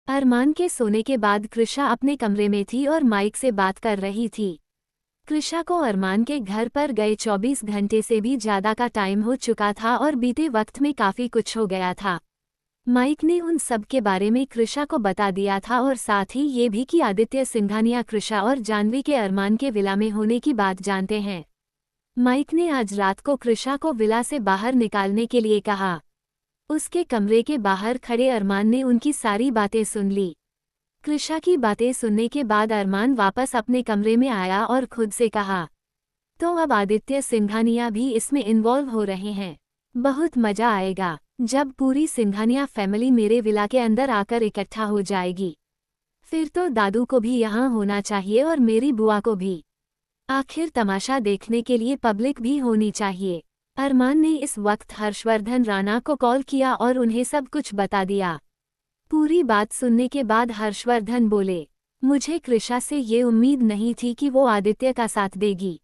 अरमान के सोने के बाद कृषा अपने कमरे में थी और माइक से बात कर रही थी। कृषा को अरमान के घर पर गए 24 घंटे से भी ज्यादा का टाइम हो चुका था और बीते वक्त में काफी कुछ हो गया था। माइक ने उन सब के बारे में कृषा को बता दिया था और साथ ही ये भी कि आदित्य सिंघानिया कृषा और जाह्नवी के अरमान के विला में होने की बात जानते हैं। माइक ने आज रात को कृषा को विला से बाहर निकालने के लिए कहा। उसके कमरे के बाहर खड़े अरमान ने उनकी सारी बातें सुन ली। कृषा की बातें सुनने के बाद अरमान वापस अपने कमरे में आया और खुद से कहा, तो अब आदित्य सिंघानिया भी इसमें इन्वॉल्व हो रहे हैं। बहुत मजा आएगा जब पूरी सिंघानिया फैमिली मेरे विला के अंदर आकर इकट्ठा हो जाएगी। फिर तो दादू को भी यहाँ होना चाहिए और मेरी बुआ को भी। आखिर तमाशा देखने के लिए पब्लिक भी होनी चाहिए। अरमान ने इस वक्त हर्षवर्धन राणा को कॉल किया और उन्हें सब कुछ बता दिया। पूरी बात सुनने के बाद हर्षवर्धन बोले, मुझे कृषा से ये उम्मीद नहीं थी कि वो आदित्य का साथ देगी।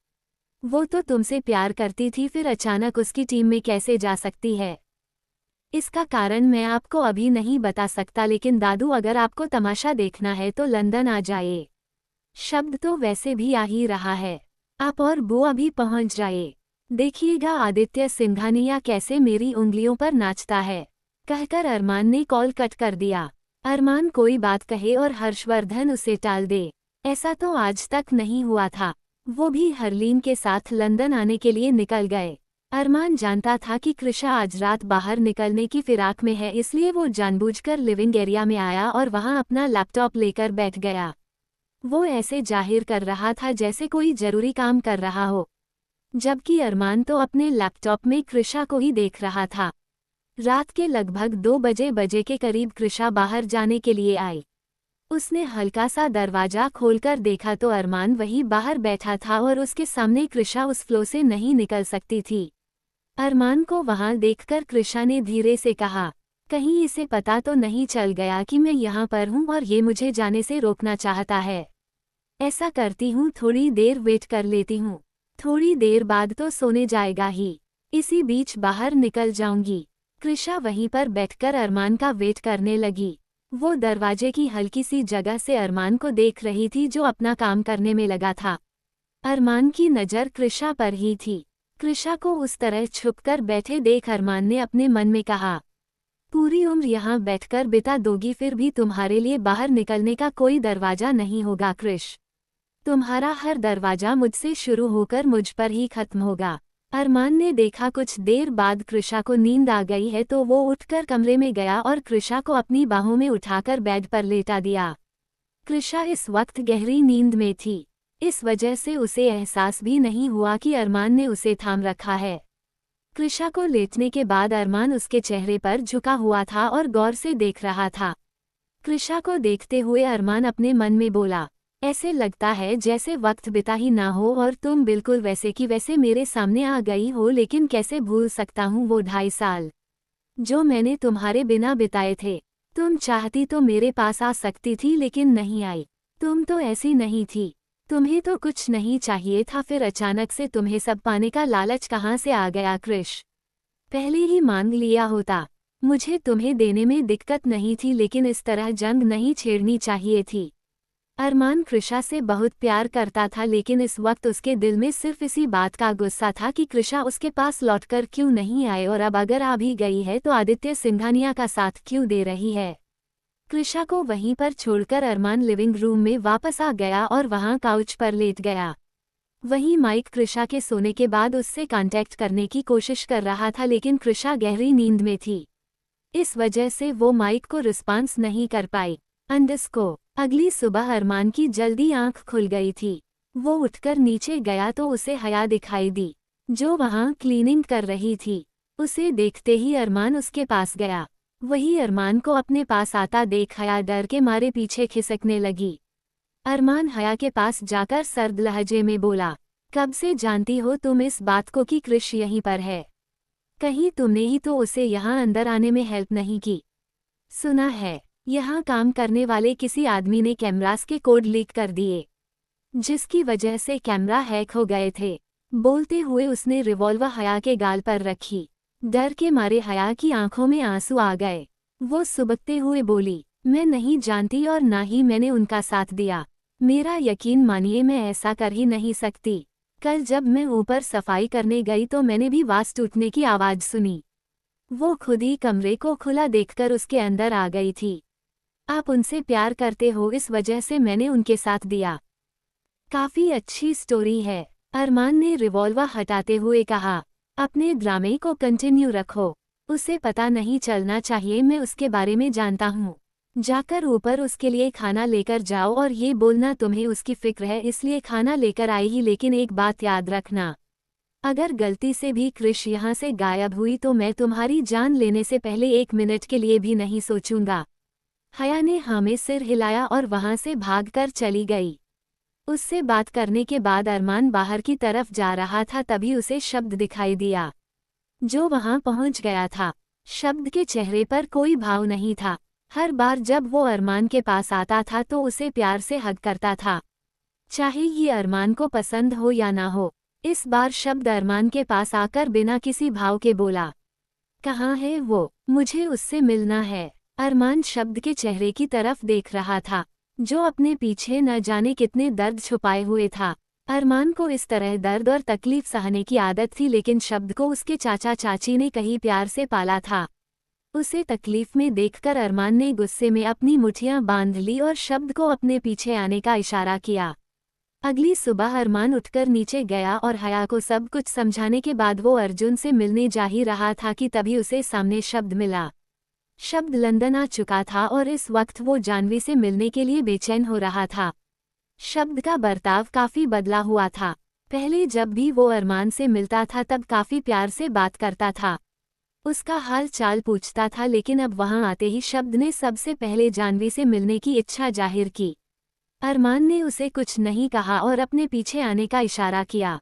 वो तो तुमसे प्यार करती थी, फिर अचानक उसकी टीम में कैसे जा सकती है? इसका कारण मैं आपको अभी नहीं बता सकता, लेकिन दादू अगर आपको तमाशा देखना है तो लंदन आ जाए। शब्द तो वैसे भी आ ही रहा है, आप और बुआ भी पहुंच जाए। देखिएगा आदित्य सिंघानिया कैसे मेरी उंगलियों पर नाचता है। कहकर अरमान ने कॉल कट कर दिया। अरमान कोई बात कहे और हर्षवर्धन उसे टाल दे, ऐसा तो आज तक नहीं हुआ था। वो भी हरलीन के साथ लंदन आने के लिए निकल गए। अरमान जानता था कि कृषा आज रात बाहर निकलने की फिराक में है, इसलिए वो जानबूझकर लिविंग एरिया में आया और वहां अपना लैपटॉप लेकर बैठ गया। वो ऐसे जाहिर कर रहा था जैसे कोई जरूरी काम कर रहा हो, जबकि अरमान तो अपने लैपटॉप में कृषा को ही देख रहा था। रात के लगभग 2 बजे के करीब कृषा बाहर जाने के लिए आई। उसने हल्का सा दरवाजा खोलकर देखा तो अरमान वहीं बाहर बैठा था और उसके सामने कृषा उस फ्लो से नहीं निकल सकती थी। अरमान को वहां देखकर कृषा ने धीरे से कहा, कहीं इसे पता तो नहीं चल गया कि मैं यहाँ पर हूँ और ये मुझे जाने से रोकना चाहता है? ऐसा करती हूँ, थोड़ी देर वेट कर लेती हूँ, थोड़ी देर बाद तो सोने जाएगा ही, इसी बीच बाहर निकल जाऊंगी। कृषा वहीं पर बैठकर अरमान का वेट करने लगी। वो दरवाजे की हल्की सी जगह से अरमान को देख रही थी जो अपना काम करने में लगा था। अरमान की नज़र कृषा पर ही थी। कृषा को उस तरह छुपकर बैठे देख अरमान ने अपने मन में कहा, पूरी उम्र यहाँ बैठकर बिता दोगी फिर भी तुम्हारे लिए बाहर निकलने का कोई दरवाजा नहीं होगा कृष। तुम्हारा हर दरवाजा मुझसे शुरू होकर मुझ पर ही खत्म होगा। अरमान ने देखा कुछ देर बाद कृषा को नींद आ गई है तो वो उठकर कमरे में गया और कृषा को अपनी बाहों में उठाकर बेड पर लेटा दिया। कृषा इस वक्त गहरी नींद में थी, इस वजह से उसे एहसास भी नहीं हुआ कि अरमान ने उसे थाम रखा है। कृषा को लेटने के बाद अरमान उसके चेहरे पर झुका हुआ था और गौर से देख रहा था। कृषा को देखते हुए अरमान अपने मन में बोला, ऐसे लगता है जैसे वक्त बिता ही ना हो और तुम बिल्कुल वैसे की वैसे मेरे सामने आ गई हो, लेकिन कैसे भूल सकता हूँ वो 2.5 साल जो मैंने तुम्हारे बिना बिताए थे। तुम चाहती तो मेरे पास आ सकती थी लेकिन नहीं आई। तुम तो ऐसी नहीं थी, तुम्हें तो कुछ नहीं चाहिए था, फिर अचानक से तुम्हें सब पाने का लालच कहाँ से आ गया कृष? पहले ही मांग लिया होता। मुझे तुम्हें देने में दिक्कत नहीं थी, लेकिन इस तरह जंग नहीं छेड़नी चाहिए थी। अरमान कृषा से बहुत प्यार करता था, लेकिन इस वक्त उसके दिल में सिर्फ इसी बात का गुस्सा था कि कृषा उसके पास लौटकर क्यों नहीं आए, और अब अगर आ भी गई है तो आदित्य सिंघानिया का साथ क्यों दे रही है। कृषा को वहीं पर छोड़कर अरमान लिविंग रूम में वापस आ गया और वहां काउच पर लेट गया। वहीं माइक कृषा के सोने के बाद उससे कांटेक्ट करने की कोशिश कर रहा था, लेकिन कृषा गहरी नींद में थी, इस वजह से वो माइक को रिस्पांस नहीं कर पाई। अगली सुबह अरमान की जल्दी आंख खुल गई थी। वो उठकर नीचे गया तो उसे हया दिखाई दी, जो वहां क्लीनिंग कर रही थी। उसे देखते ही अरमान उसके पास गया। वही अरमान को अपने पास आता देख हया डर के मारे पीछे खिसकने लगी। अरमान हया के पास जाकर सर्द लहजे में बोला, कब से जानती हो तुम इस बात को कि कृष यहीं पर है? कहीं तुमने ही तो उसे यहाँ अंदर आने में हेल्प नहीं की? सुना है यहाँ काम करने वाले किसी आदमी ने कैमरास के कोड लीक कर दिए, जिसकी वजह से कैमरा हैक हो गए थे। बोलते हुए उसने रिवॉल्वर हया के गाल पर रखी। डर के मारे हया की आंखों में आंसू आ गए। वो सुबकते हुए बोली, मैं नहीं जानती और ना ही मैंने उनका साथ दिया। मेरा यकीन मानिए मैं ऐसा कर ही नहीं सकती। कल जब मैं ऊपर सफाई करने गई तो मैंने भी वास टूटने की आवाज़ सुनी। वो खुद ही कमरे को खुला देखकर उसके अंदर आ गई थी। आप उनसे प्यार करते हो इस वजह से मैंने उनके साथ दिया। काफ़ी अच्छी स्टोरी है, अरमान ने रिवॉल्वर हटाते हुए कहा। अपने ड्रामे को कंटिन्यू रखो। उसे पता नहीं चलना चाहिए मैं उसके बारे में जानता हूँ। जाकर ऊपर उसके लिए खाना लेकर जाओ और ये बोलना तुम्हें उसकी फिक्र है इसलिए खाना लेकर आई ही, लेकिन एक बात याद रखना, अगर गलती से भी क्रिश यहाँ से गायब हुई तो मैं तुम्हारी जान लेने से पहले 1 मिनट के लिए भी नहीं सोचूंगा। हया ने हाँ में सिर हिलाया और वहां से भागकर चली गई। उससे बात करने के बाद अरमान बाहर की तरफ जा रहा था तभी उसे शब्द दिखाई दिया, जो वहां पहुंच गया था। शब्द के चेहरे पर कोई भाव नहीं था। हर बार जब वो अरमान के पास आता था तो उसे प्यार से हग करता था, चाहे ये अरमान को पसंद हो या ना हो। इस बार शब्द अरमान के पास आकर बिना किसी भाव के बोला, कहाँ है वो, मुझे उससे मिलना है। अरमान शब्द के चेहरे की तरफ देख रहा था, जो अपने पीछे न जाने कितने दर्द छुपाए हुए था। अरमान को इस तरह दर्द और तकलीफ सहने की आदत थी, लेकिन शब्द को उसके चाचा चाची ने कहीं प्यार से पाला था। उसे तकलीफ में देखकर अरमान ने गुस्से में अपनी मुठ्ठियां बांध ली और शब्द को अपने पीछे आने का इशारा किया। अगली सुबह अरमान उठकर नीचे गया और हया को सब कुछ समझाने के बाद वो अर्जुन से मिलने जा ही रहा था कि तभी उसे सामने शब्द मिला। शब्द लंदन आ चुका था और इस वक्त वो जानवी से मिलने के लिए बेचैन हो रहा था। शब्द का बर्ताव काफी बदला हुआ था। पहले जब भी वो अरमान से मिलता था तब काफी प्यार से बात करता था, उसका हाल चाल पूछता था, लेकिन अब वहां आते ही शब्द ने सबसे पहले जानवी से मिलने की इच्छा जाहिर की। अरमान ने उसे कुछ नहीं कहा और अपने पीछे आने का इशारा किया।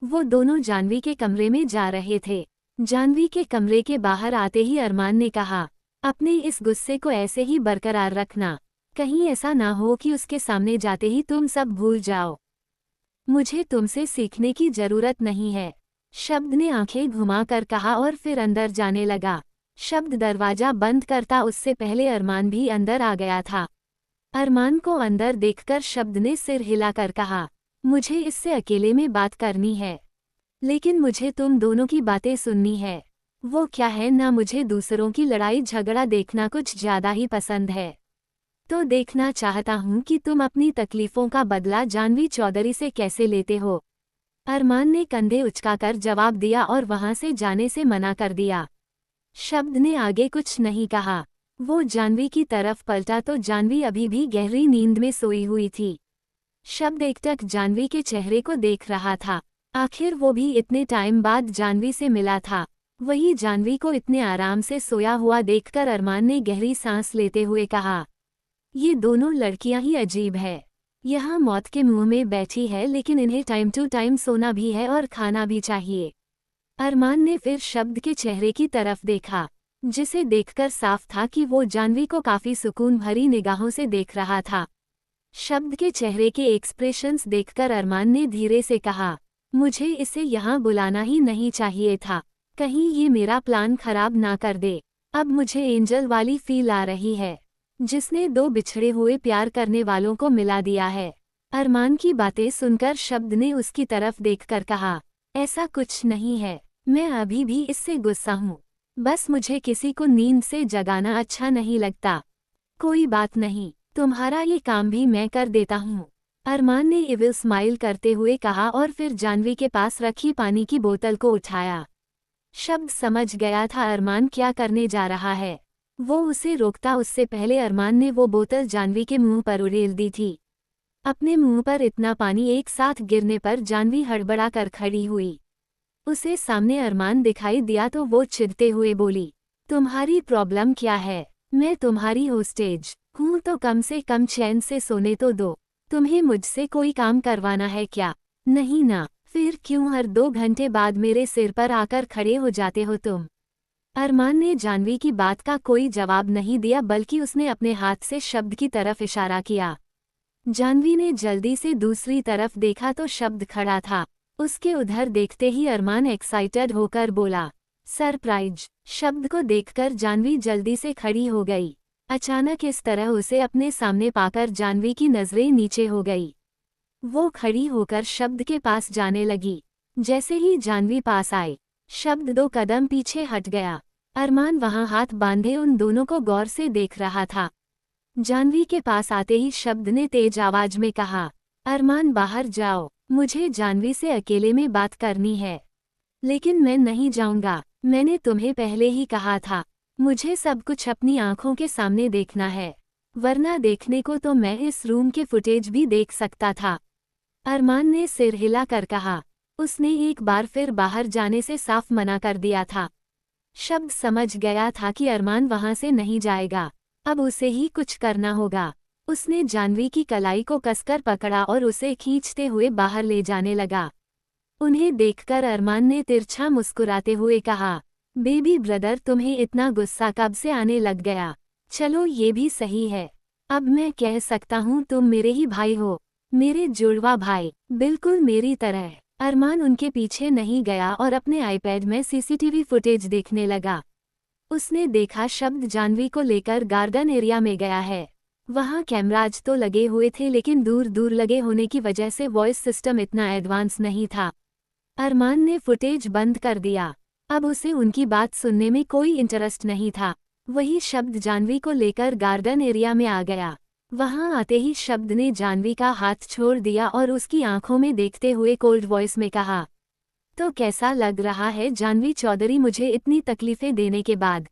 वो दोनों जानवी के कमरे में जा रहे थे। जानवी के कमरे के बाहर आते ही अरमान ने कहा, अपने इस गुस्से को ऐसे ही बरकरार रखना, कहीं ऐसा ना हो कि उसके सामने जाते ही तुम सब भूल जाओ। मुझे तुमसे सीखने की जरूरत नहीं है, शब्द ने आंखें घुमाकर कहा और फिर अंदर जाने लगा। शब्द दरवाजा बंद करता उससे पहले अरमान भी अंदर आ गया था। अरमान को अंदर देखकर शब्द ने सिर हिलाकर कहा, मुझे इससे अकेले में बात करनी है, लेकिन मुझे तुम दोनों की बातें सुननी है। वो क्या है ना, मुझे दूसरों की लड़ाई झगड़ा देखना कुछ ज्यादा ही पसंद है। तो देखना चाहता हूँ कि तुम अपनी तकलीफों का बदला जानवी चौधरी से कैसे लेते हो। अरमान ने कंधे उचकाकर जवाब दिया और वहां से जाने से मना कर दिया। शब्द ने आगे कुछ नहीं कहा। वो जानवी की तरफ पलटा तो जानवी अभी भी गहरी नींद में सोई हुई थी। शब्द एकटक जानवी के चेहरे को देख रहा था। आखिर वो भी इतने टाइम बाद जानवी से मिला था। वही जानवी को इतने आराम से सोया हुआ देखकर अरमान ने गहरी सांस लेते हुए कहा, ये दोनों लड़कियां ही अजीब है। यहाँ मौत के मुंह में बैठी है, लेकिन इन्हें टाइम टू टाइम सोना भी है और खाना भी चाहिए। अरमान ने फिर शब्द के चेहरे की तरफ देखा, जिसे देखकर साफ था कि वो जानवी को काफी सुकून भरी निगाहों से देख रहा था। शब्द के चेहरे के एक्सप्रेशंस देखकर अरमान ने धीरे से कहा, मुझे इसे यहाँ बुलाना ही नहीं चाहिए था, कहीं ये मेरा प्लान खराब ना कर दे। अब मुझे एंजल वाली फील आ रही है, जिसने दो बिछड़े हुए प्यार करने वालों को मिला दिया है। अरमान की बातें सुनकर शब्द ने उसकी तरफ देखकर कहा, ऐसा कुछ नहीं है, मैं अभी भी इससे गुस्सा हूँ, बस मुझे किसी को नींद से जगाना अच्छा नहीं लगता। कोई बात नहीं, तुम्हारा ये काम भी मैं कर देता हूँ, अरमान ने इविल स्माइल करते हुए कहा और फिर जानवी के पास रखी पानी की बोतल को उठाया। शब्द समझ गया था अरमान क्या करने जा रहा है। वो उसे रोकता उससे पहले अरमान ने वो बोतल जानवी के मुंह पर उड़ेल दी थी। अपने मुंह पर इतना पानी एक साथ गिरने पर जानवी हड़बड़ा कर खड़ी हुई। उसे सामने अरमान दिखाई दिया तो वो चिढ़ते हुए बोली, तुम्हारी प्रॉब्लम क्या है? मैं तुम्हारी होस्टेज हूँ तो कम से कम चैन से सोने तो दो। तुम्हें मुझसे कोई काम करवाना है क्या? नहीं ना, फिर क्यों हर 2 घंटे बाद मेरे सिर पर आकर खड़े हो जाते हो तुम? अरमान ने जानवी की बात का कोई जवाब नहीं दिया, बल्कि उसने अपने हाथ से शब्द की तरफ इशारा किया। जानवी ने जल्दी से दूसरी तरफ देखा तो शब्द खड़ा था। उसके उधर देखते ही अरमान एक्साइटेड होकर बोला, सरप्राइज। शब्द को देखकर जानवी जल्दी से खड़ी हो गई। अचानक इस तरह उसे अपने सामने पाकर जाह्नवी की नजरें नीचे हो गई। वो खड़ी होकर शब्द के पास जाने लगी। जैसे ही जाह्नवी पास आई, शब्द 2 कदम पीछे हट गया। अरमान वहां हाथ बांधे उन दोनों को गौर से देख रहा था। जाह्नवी के पास आते ही शब्द ने तेज आवाज में कहा, अरमान बाहर जाओ, मुझे जाह्नवी से अकेले में बात करनी है। लेकिन मैं नहीं जाऊंगा, मैंने तुम्हें पहले ही कहा था, मुझे सब कुछ अपनी आंखों के सामने देखना है, वरना देखने को तो मैं इस रूम के फुटेज भी देख सकता था। अरमान ने सिर हिलाकर कहा। उसने एक बार फिर बाहर जाने से साफ मना कर दिया था। शब्द समझ गया था कि अरमान वहां से नहीं जाएगा, अब उसे ही कुछ करना होगा। उसने जाह्नवी की कलाई को कसकर पकड़ा और उसे खींचते हुए बाहर ले जाने लगा। उन्हें देखकर अरमान ने तिरछा मुस्कुराते हुए कहा, बेबी ब्रदर तुम्हें इतना गुस्सा कब से आने लग गया? चलो ये भी सही है, अब मैं कह सकता हूँ तुम मेरे ही भाई हो, मेरे जुड़वा भाई, बिल्कुल मेरी तरह। अरमान उनके पीछे नहीं गया और अपने आईपैड में सीसीटीवी फुटेज देखने लगा। उसने देखा शब्द जाह्नवी को लेकर गार्डन एरिया में गया है। वहाँ कैमराज तो लगे हुए थे लेकिन दूर दूर लगे होने की वजह से वॉइस सिस्टम इतना एडवांस नहीं था। अरमान ने फुटेज बंद कर दिया। अब उसे उनकी बात सुनने में कोई इंटरेस्ट नहीं था। वही शब्द जाह्नवी को लेकर गार्डन एरिया में आ गया। वहां आते ही शब्द ने जाह्नवी का हाथ छोड़ दिया और उसकी आंखों में देखते हुए कोल्ड वॉइस में कहा, तो कैसा लग रहा है जाह्नवी चौधरी मुझे इतनी तकलीफें देने के बाद?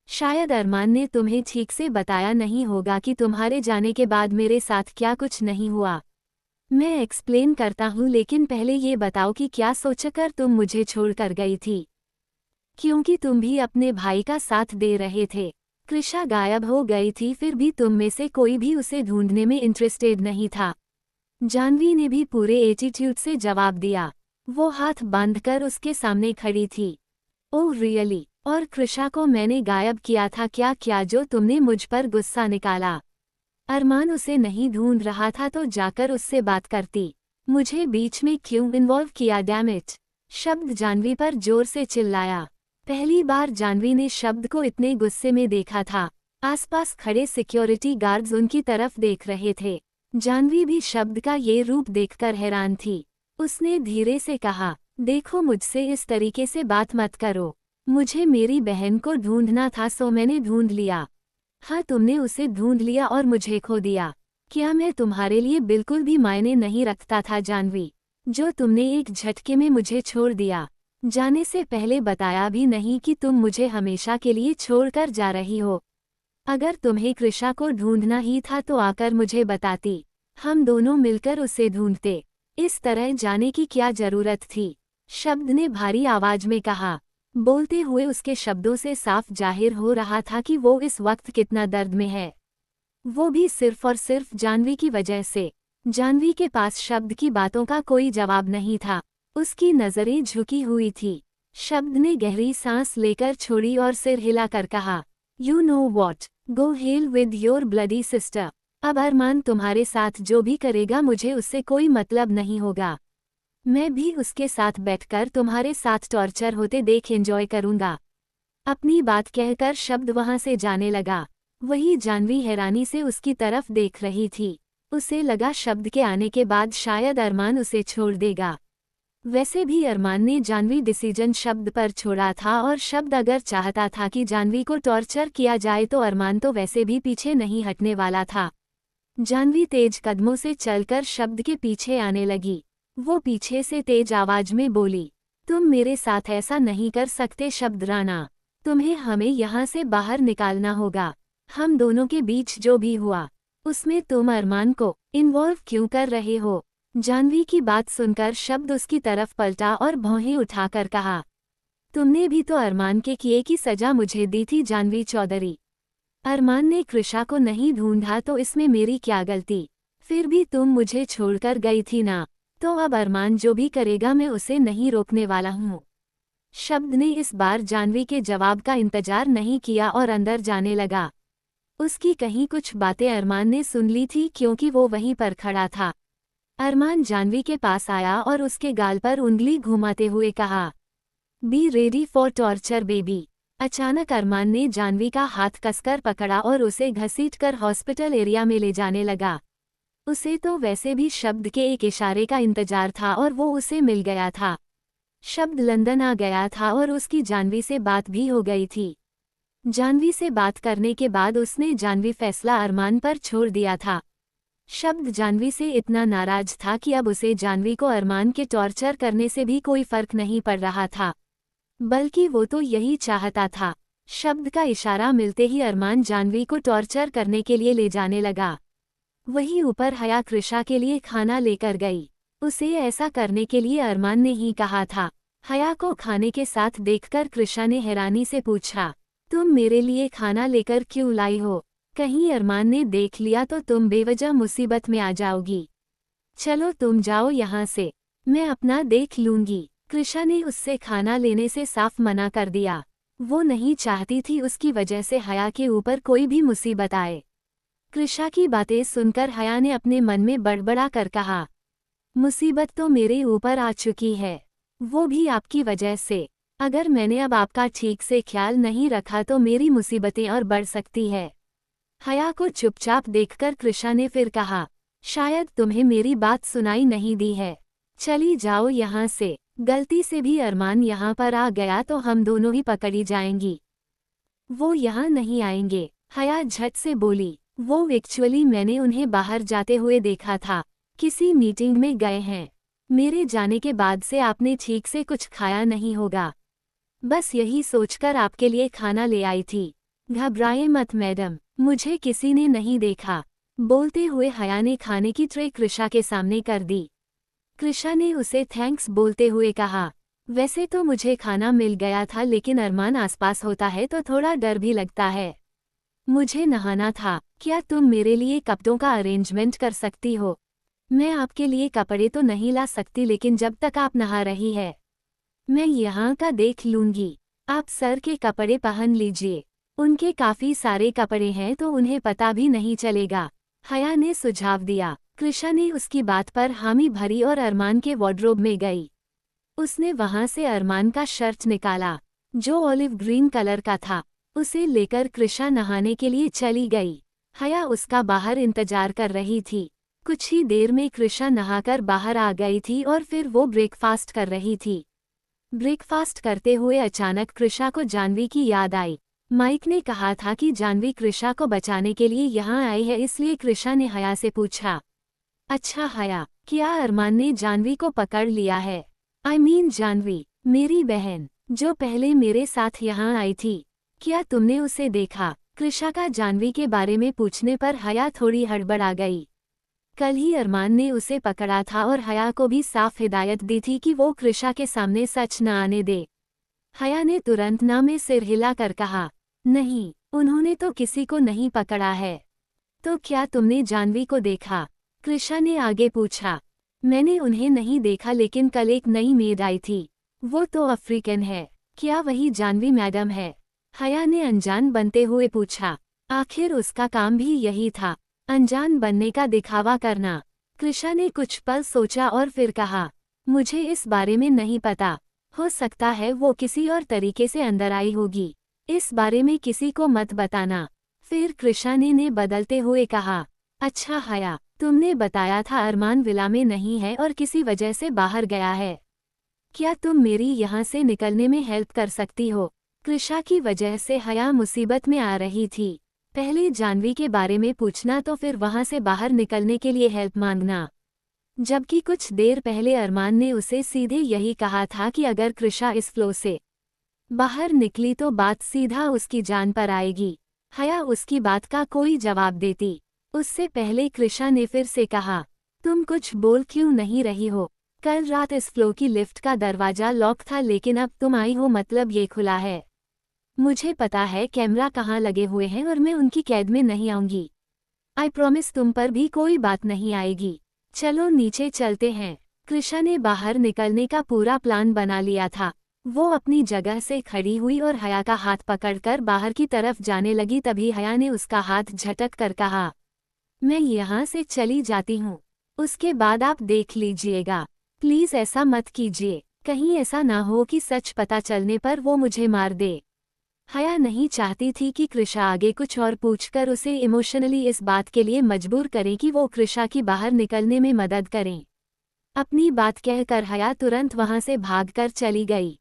शायद अरमान ने तुम्हें ठीक से बताया नहीं होगा कि तुम्हारे जाने के बाद मेरे साथ क्या कुछ नहीं हुआ। मैं एक्सप्लेन करता हूँ, लेकिन पहले ये बताओ कि क्या सोचकर तुम मुझे छोड़कर गई थी? क्योंकि तुम भी अपने भाई का साथ दे रहे थे। कृषा गायब हो गई थी, फिर भी तुम में से कोई भी उसे ढूंढने में इंटरेस्टेड नहीं था। जाह्नवी ने भी पूरे एटीट्यूड से जवाब दिया। वो हाथ बांधकर उसके सामने खड़ी थी। Oh really? और कृषा को मैंने गायब किया था क्या जो तुमने मुझ पर गुस्सा निकाला? अरमान उसे नहीं ढूंढ रहा था तो जाकर उससे बात करती। मुझे बीच में क्यों इन्वॉल्व किया डैम इट? शब्द जाह्नवी पर जोर से चिल्लाया। पहली बार जाह्नवी ने शब्द को इतने गुस्से में देखा था। आसपास खड़े सिक्योरिटी गार्ड्स उनकी तरफ देख रहे थे। जाह्नवी भी शब्द का ये रूप देखकर हैरान थी। उसने धीरे से कहा, देखो मुझसे इस तरीके से बात मत करो। मुझे मेरी बहन को ढूंढना था सो मैंने ढूंढ लिया। हाँ तुमने उसे ढूंढ लिया और मुझे खो दिया। क्या मैं तुम्हारे लिए बिल्कुल भी मायने नहीं रखता था जाह्नवी, जो तुमने एक झटके में मुझे छोड़ दिया? जाने से पहले बताया भी नहीं कि तुम मुझे हमेशा के लिए छोड़कर जा रही हो। अगर तुम्हें कृषा को ढूंढना ही था तो आकर मुझे बताती, हम दोनों मिलकर उसे ढूंढते। इस तरह जाने की क्या जरूरत थी? शब्द ने भारी आवाज में कहा। बोलते हुए उसके शब्दों से साफ जाहिर हो रहा था कि वो इस वक्त कितना दर्द में है, वो भी सिर्फ और सिर्फ जाह्नवी की वजह से। जाह्नवी के पास शब्द की बातों का कोई जवाब नहीं था। उसकी नजरें झुकी हुई थी। शब्द ने गहरी सांस लेकर छोड़ी और सिर हिलाकर कहा, you know what, go hell with your bloody sister. अब अरमान तुम्हारे साथ जो भी करेगा मुझे उससे कोई मतलब नहीं होगा। मैं भी उसके साथ बैठकर तुम्हारे साथ टॉर्चर होते देख एंजॉय करूंगा। अपनी बात कहकर शब्द वहां से जाने लगा। वही जाह्नवी हैरानी से उसकी तरफ देख रही थी। उसे लगा शब्द के आने के बाद शायद अरमान उसे छोड़ देगा। वैसे भी अरमान ने जाह्नवी डिसीजन शब्द पर छोड़ा था और शब्द अगर चाहता था कि जाह्नवी को टॉर्चर किया जाए तो अरमान तो वैसे भी पीछे नहीं हटने वाला था। जाह्नवी तेज कदमों से चलकर शब्द के पीछे आने लगी। वो पीछे से तेज आवाज में बोली, तुम मेरे साथ ऐसा नहीं कर सकते शब्द राणा, तुम्हें हमें यहाँ से बाहर निकालना होगा। हम दोनों के बीच जो भी हुआ उसमें तुम अरमान को इन्वॉल्व क्यों कर रहे हो? जाह्नवी की बात सुनकर शब्द उसकी तरफ पलटा और भौहें उठाकर कहा, तुमने भी तो अरमान के किए की सजा मुझे दी थी जाह्नवी चौधरी। अरमान ने कृषा को नहीं ढूंढा तो इसमें मेरी क्या गलती? फिर भी तुम मुझे छोड़कर गई थी ना, तो अब अरमान जो भी करेगा मैं उसे नहीं रोकने वाला हूँ। शब्द ने इस बार जाह्नवी के जवाब का इंतजार नहीं किया और अंदर जाने लगा। उसकी कहीं कुछ बातें अरमान ने सुन ली थी क्योंकि वो वहीं पर खड़ा था। अरमान जाह्नवी के पास आया और उसके गाल पर उंगली घुमाते हुए कहा, be ready for torture baby. अचानक अरमान ने जानवी का हाथ कसकर पकड़ा और उसे घसीटकर हॉस्पिटल एरिया में ले जाने लगा। उसे तो वैसे भी शब्द के एक इशारे का इंतजार था और वो उसे मिल गया था। शब्द लंदन आ गया था और उसकी जानवी से बात भी हो गई थी। जानवी से बात करने के बाद उसने जानवी फैसला अरमान पर छोड़ दिया था। शब्द जानवी से इतना नाराज था कि अब उसे जानवी को अरमान के टॉर्चर करने से भी कोई फर्क नहीं पड़ रहा था, बल्कि वो तो यही चाहता था। शब्द का इशारा मिलते ही अरमान जानवी को टॉर्चर करने के लिए ले जाने लगा। वहीं ऊपर हया कृषा के लिए खाना लेकर गई। उसे ऐसा करने के लिए अरमान ने ही कहा था। हया को खाने के साथ देखकर कृषा ने हैरानी से पूछा, तुम मेरे लिए खाना लेकर क्यों लाई हो? कहीं अरमान ने देख लिया तो तुम बेवजह मुसीबत में आ जाओगी। चलो तुम जाओ यहाँ से, मैं अपना देख लूंगी। कृषा ने उससे खाना लेने से साफ मना कर दिया। वो नहीं चाहती थी उसकी वजह से हया के ऊपर कोई भी मुसीबत आए। कृषा की बातें सुनकर हया ने अपने मन में बड़बड़ा कर कहा, मुसीबत तो मेरे ऊपर आ चुकी है, वो भी आपकी वजह से। अगर मैंने अब आपका ठीक से ख्याल नहीं रखा तो मेरी मुसीबतें और बढ़ सकती है। हया को चुपचाप देखकर कृषा ने फिर कहा, शायद तुम्हें मेरी बात सुनाई नहीं दी है, चली जाओ यहाँ से। गलती से भी अरमान यहाँ पर आ गया तो हम दोनों ही पकड़ी जाएंगी। वो यहाँ नहीं आएंगे, हया झट से बोली। वो एक्चुअली मैंने उन्हें बाहर जाते हुए देखा था, किसी मीटिंग में गए हैं। मेरे जाने के बाद से आपने ठीक से कुछ खाया नहीं होगा, बस यही सोचकर आपके लिए खाना ले आई थी। घबराए मत मैडम, मुझे किसी ने नहीं देखा। बोलते हुए हया ने खाने की ट्रे कृषा के सामने कर दी। कृषा ने उसे थैंक्स बोलते हुए कहा, वैसे तो मुझे खाना मिल गया था लेकिन अरमान आसपास होता है तो थोड़ा डर भी लगता है। मुझे नहाना था, क्या तुम मेरे लिए कपड़ों का अरेंजमेंट कर सकती हो? मैं आपके लिए कपड़े तो नहीं ला सकती लेकिन जब तक आप नहा रही है मैं यहाँ का देख लूंगी। आप सर के कपड़े पहन लीजिए, उनके काफी सारे कपड़े हैं तो उन्हें पता भी नहीं चलेगा, हया ने सुझाव दिया। कृषा ने उसकी बात पर हामी भरी और अरमान के वार्डरोब में गई। उसने वहां से अरमान का शर्ट निकाला जो ऑलिव ग्रीन कलर का था। उसे लेकर कृषा नहाने के लिए चली गई। हया उसका बाहर इंतजार कर रही थी। कुछ ही देर में कृषा नहाकर बाहर आ गई थी और फिर वो ब्रेकफास्ट कर रही थी। ब्रेकफास्ट करते हुए अचानक कृषा को जानवी की याद आई। माइक ने कहा था कि जानवी कृषा को बचाने के लिए यहाँ आई है, इसलिए कृषा ने हया से पूछा, अच्छा हया, क्या अरमान ने जानवी को पकड़ लिया है? I mean जानवी, मेरी बहन, जो पहले मेरे साथ यहाँ आई थी, क्या तुमने उसे देखा? कृषा का जानवी के बारे में पूछने पर हया थोड़ी हड़बड़ा गई। कल ही अरमान ने उसे पकड़ा था और हया को भी साफ हिदायत दी थी कि वो कृषा के सामने सच न आने दे। हया ने तुरंत ना में सिर हिलाकर कहा, नहीं, उन्होंने तो किसी को नहीं पकड़ा है। तो क्या तुमने जानवी को देखा? कृषा ने आगे पूछा। मैंने उन्हें नहीं देखा लेकिन कल एक नई मेड आई थी, वो तो अफ्रीकन है, क्या वही जानवी मैडम है? हया ने अनजान बनते हुए पूछा। आखिर उसका काम भी यही था, अनजान बनने का दिखावा करना। कृषा ने कुछ पल सोचा और फिर कहा, मुझे इस बारे में नहीं पता, हो सकता है वो किसी और तरीके से अंदर आई होगी, इस बारे में किसी को मत बताना। फिर कृषा ने बदलते हुए कहा, अच्छा हया, तुमने बताया था अरमान विला में नहीं है और किसी वजह से बाहर गया है, क्या तुम मेरी यहाँ से निकलने में हेल्प कर सकती हो? कृषा की वजह से हया मुसीबत में आ रही थी, पहले जानवी के बारे में पूछना तो फिर वहां से बाहर निकलने के लिए हेल्प मांगना, जबकि कुछ देर पहले अरमान ने उसे सीधे यही कहा था कि अगर कृषा इस फ्लो से बाहर निकली तो बात सीधा उसकी जान पर आएगी। हया उसकी बात का कोई जवाब देती उससे पहले कृषा ने फिर से कहा, तुम कुछ बोल क्यों नहीं रही हो? कल रात इस फ्लो की लिफ्ट का दरवाजा लॉक था लेकिन अब तुम आई हो मतलब ये खुला है। मुझे पता है कैमरा कहाँ लगे हुए हैं और मैं उनकी कैद में नहीं आऊंगी। आई प्रॉमिस तुम पर भी कोई बात नहीं आएगी। चलो नीचे चलते हैं। कृषा ने बाहर निकलने का पूरा प्लान बना लिया था। वो अपनी जगह से खड़ी हुई और हया का हाथ पकड़कर बाहर की तरफ जाने लगी, तभी हया ने उसका हाथ झटक कर कहा, मैं यहाँ से चली जाती हूँ, उसके बाद आप देख लीजिएगा, प्लीज ऐसा मत कीजिए, कहीं ऐसा ना हो कि सच पता चलने पर वो मुझे मार दे। हया नहीं चाहती थी कि कृषा आगे कुछ और पूछकर उसे इमोशनली इस बात के लिए मजबूर करे कि वो कृषा की बाहर निकलने में मदद करें। अपनी बात कहकर हया तुरंत वहां से भागकर चली गई।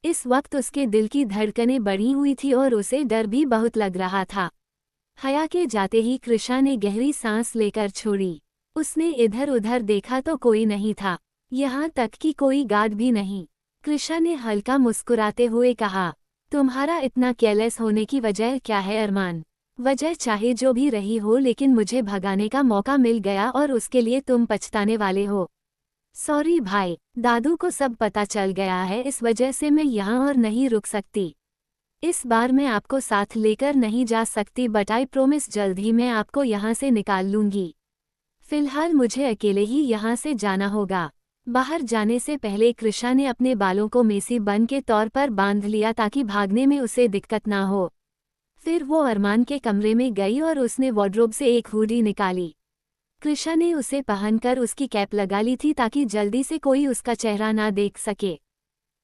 इस वक्त उसके दिल की धड़कनें बढ़ी हुई थी और उसे डर भी बहुत लग रहा था। हया के जाते ही कृषा ने गहरी सांस लेकर छोड़ी। उसने इधर उधर देखा तो कोई नहीं था, यहाँ तक कि कोई गार्ड भी नहीं। कृषा ने हल्का मुस्कुराते हुए कहा, तुम्हारा इतना केयरलेस होने की वजह क्या है अरमान? वजह चाहे जो भी रही हो, लेकिन मुझे भगाने का मौका मिल गया और उसके लिए तुम पछताने वाले हो। सॉरी भाई, दादू को सब पता चल गया है, इस वजह से मैं यहाँ और नहीं रुक सकती। इस बार मैं आपको साथ लेकर नहीं जा सकती, बट आई प्रोमिस जल्द ही मैं आपको यहाँ से निकाल लूँगी। फिलहाल मुझे अकेले ही यहाँ से जाना होगा। बाहर जाने से पहले कृषा ने अपने बालों को मेसी बन के तौर पर बांध लिया ताकि भागने में उसे दिक्कत ना हो। फिर वो अरमान के कमरे में गई और उसने वार्डरोब से एक हुडी निकाली। कृषा ने उसे पहनकर उसकी कैप लगा ली थी ताकि जल्दी से कोई उसका चेहरा ना देख सके।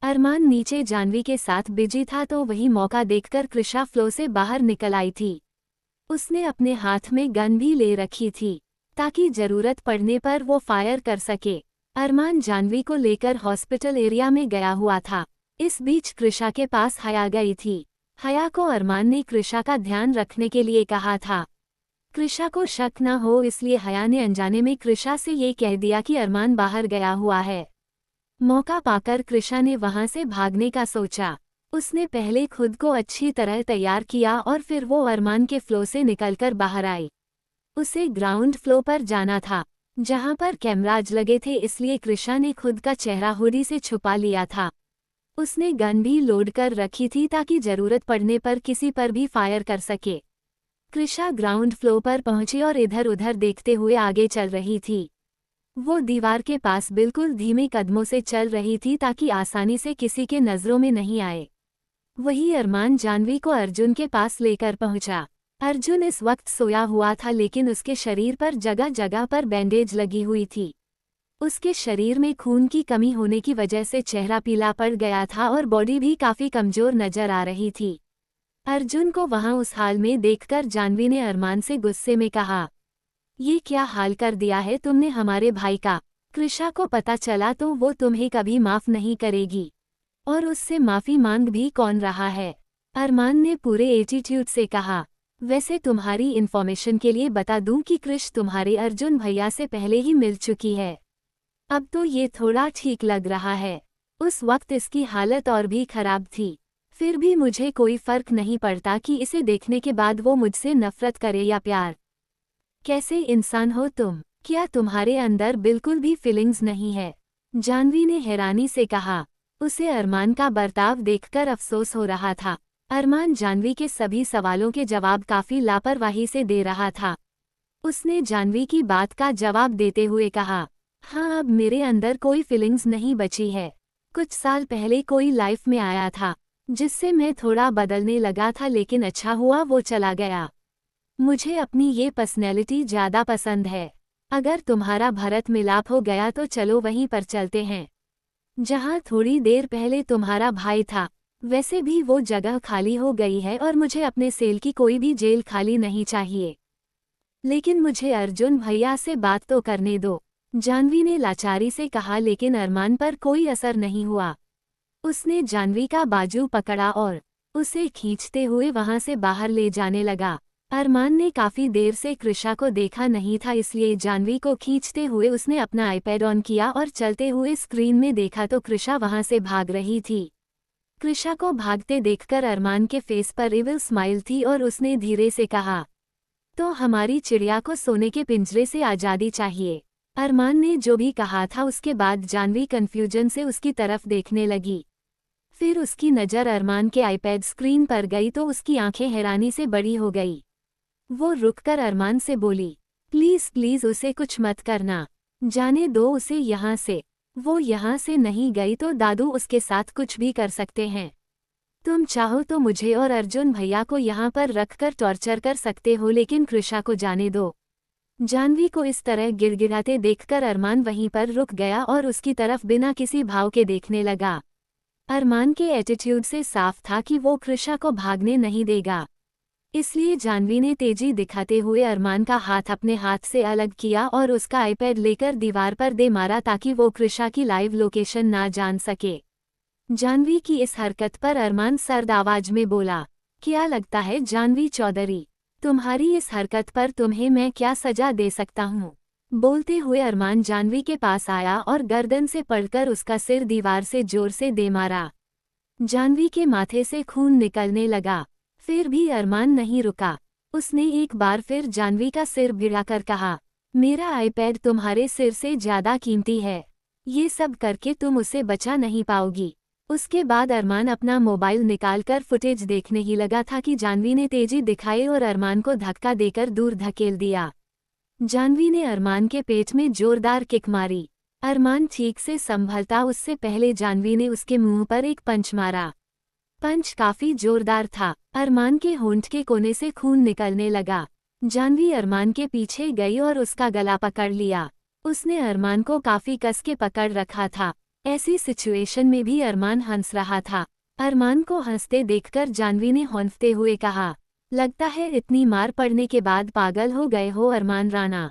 अरमान नीचे जानवी के साथ बिजी था तो वही मौका देखकर कृषा फ्लो से बाहर निकल आई थी। उसने अपने हाथ में गन भी ले रखी थी ताकि जरूरत पड़ने पर वो फायर कर सके। अरमान जानवी को लेकर हॉस्पिटल एरिया में गया हुआ था। इस बीच कृषा के पास हया गई थी। हया को अरमान ने कृषा का ध्यान रखने के लिए कहा था। कृषा को शक न हो इसलिए हया ने अनजाने में कृषा से ये कह दिया कि अरमान बाहर गया हुआ है। मौका पाकर कृषा ने वहां से भागने का सोचा। उसने पहले खुद को अच्छी तरह तैयार किया और फिर वो अरमान के फ्लो से निकलकर बाहर आई। उसे ग्राउंड फ्लो पर जाना था जहां पर कैमराज लगे थे, इसलिए कृषा ने खुद का चेहरा हुडी से छुपा लिया था। उसने गन भी लोड कर रखी थी ताकि जरूरत पड़ने पर किसी पर भी फायर कर सके। कृषा ग्राउंड फ्लो पर पहुंची और इधर उधर देखते हुए आगे चल रही थी। वो दीवार के पास बिल्कुल धीमे कदमों से चल रही थी ताकि आसानी से किसी के नजरों में नहीं आए। वही अरमान जानवी को अर्जुन के पास लेकर पहुंचा। अर्जुन इस वक्त सोया हुआ था, लेकिन उसके शरीर पर जगह जगह पर बैंडेज लगी हुई थी। उसके शरीर में खून की कमी होने की वजह से चेहरा पीला पड़ गया था और बॉडी भी काफी कमजोर नजर आ रही थी। अर्जुन को वहां उस हाल में देखकर जानवी ने अरमान से गुस्से में कहा, ये क्या हाल कर दिया है तुमने हमारे भाई का? कृषा को पता चला तो वो तुम्हें कभी माफ नहीं करेगी। और उससे माफी मांग भी कौन रहा है? अरमान ने पूरे एटीट्यूड से कहा। वैसे तुम्हारी इन्फॉर्मेशन के लिए बता दूं कि कृष तुम्हारे अर्जुन भैया से पहले ही मिल चुकी है। अब तो ये थोड़ा ठीक लग रहा है। उस वक्त इसकी हालत और भी खराब थी। फिर भी मुझे कोई फर्क नहीं पड़ता कि इसे देखने के बाद वो मुझसे नफरत करे या प्यार। कैसे इंसान हो तुम? क्या तुम्हारे अंदर बिल्कुल भी फीलिंग्स नहीं है? जानवी ने हैरानी से कहा। उसे अरमान का बर्ताव देखकर अफसोस हो रहा था। अरमान जानवी के सभी सवालों के जवाब काफी लापरवाही से दे रहा था। उसने जानवी की बात का जवाब देते हुए कहा, हाँ, अब मेरे अंदर कोई फीलिंग्स नहीं बची है। कुछ साल पहले कोई लाइफ में आया था जिससे मैं थोड़ा बदलने लगा था, लेकिन अच्छा हुआ वो चला गया। मुझे अपनी ये पर्सनैलिटी ज़्यादा पसंद है। अगर तुम्हारा भरत मिलाप हो गया तो चलो वहीं पर चलते हैं जहाँ थोड़ी देर पहले तुम्हारा भाई था। वैसे भी वो जगह खाली हो गई है और मुझे अपने सेल की कोई भी जेल खाली नहीं चाहिए। लेकिन मुझे अर्जुन भैया से बात तो करने दो, जानवी ने लाचारी से कहा। लेकिन अरमान पर कोई असर नहीं हुआ। उसने जानवी का बाजू पकड़ा और उसे खींचते हुए वहां से बाहर ले जाने लगा। अरमान ने काफी देर से कृषा को देखा नहीं था, इसलिए जानवी को खींचते हुए उसने अपना आईपैड ऑन किया और चलते हुए स्क्रीन में देखा तो कृषा वहां से भाग रही थी। कृषा को भागते देखकर अरमान के फेस पर इविल स्माइल थी और उसने धीरे से कहा, तो हमारी चिड़िया को सोने के पिंजरे से आज़ादी चाहिए। अरमान ने जो भी कहा था उसके बाद जानवी कंफ्यूजन से उसकी तरफ देखने लगी। फिर उसकी नज़र अरमान के आईपैड स्क्रीन पर गई तो उसकी आंखें हैरानी से बड़ी हो गई। वो रुककर अरमान से बोली, प्लीज़ प्लीज़ उसे कुछ मत करना, जाने दो उसे यहाँ से। वो यहाँ से नहीं गई तो दादू उसके साथ कुछ भी कर सकते हैं। तुम चाहो तो मुझे और अर्जुन भैया को यहाँ पर रखकर टॉर्चर कर सकते हो, लेकिन कृषा को जाने दो। जानवी को इस तरह गिड़गिड़ाते देखकर अरमान वहीं पर रुक गया और उसकी तरफ बिना किसी भाव के देखने लगा। अरमान के एटीट्यूड से साफ था कि वो कृषा को भागने नहीं देगा। इसलिए जाह्नवी ने तेजी दिखाते हुए अरमान का हाथ अपने हाथ से अलग किया और उसका आईपैड लेकर दीवार पर दे मारा ताकि वो कृषा की लाइव लोकेशन ना जान सके। जाह्नवी की इस हरकत पर अरमान सर्द आवाज में बोला, क्या लगता है जाह्नवी चौधरी, तुम्हारी इस हरकत पर तुम्हें मैं क्या सजा दे सकता हूँ? बोलते हुए अरमान जाह्नवी के पास आया और गर्दन से पकड़कर उसका सिर दीवार से जोर से दे मारा। जाह्नवी के माथे से खून निकलने लगा। फिर भी अरमान नहीं रुका। उसने एक बार फिर जाह्नवी का सिर भिड़ाकर कहा, मेरा आईपैड तुम्हारे सिर से ज्यादा कीमती है। ये सब करके तुम उसे बचा नहीं पाओगी। उसके बाद अरमान अपना मोबाइल निकालकर फुटेज देखने ही लगा था कि जाह्नवी ने तेजी दिखाई और अरमान को धक्का देकर दूर धकेल दिया। जाह्नवी ने अरमान के पेट में जोरदार किक मारी। अरमान ठीक से संभलता उससे पहले जाह्नवी ने उसके मुंह पर एक पंच मारा। पंच काफी जोरदार था। अरमान के होंठ के कोने से खून निकलने लगा। जाह्नवी अरमान के पीछे गई और उसका गला पकड़ लिया। उसने अरमान को काफी कस के पकड़ रखा था। ऐसी सिचुएशन में भी अरमान हंस रहा था। अरमान को हंसते देखकर जाह्नवी ने हौंफते हुए कहा, लगता है इतनी मार पड़ने के बाद पागल हो गए हो अरमान राणा,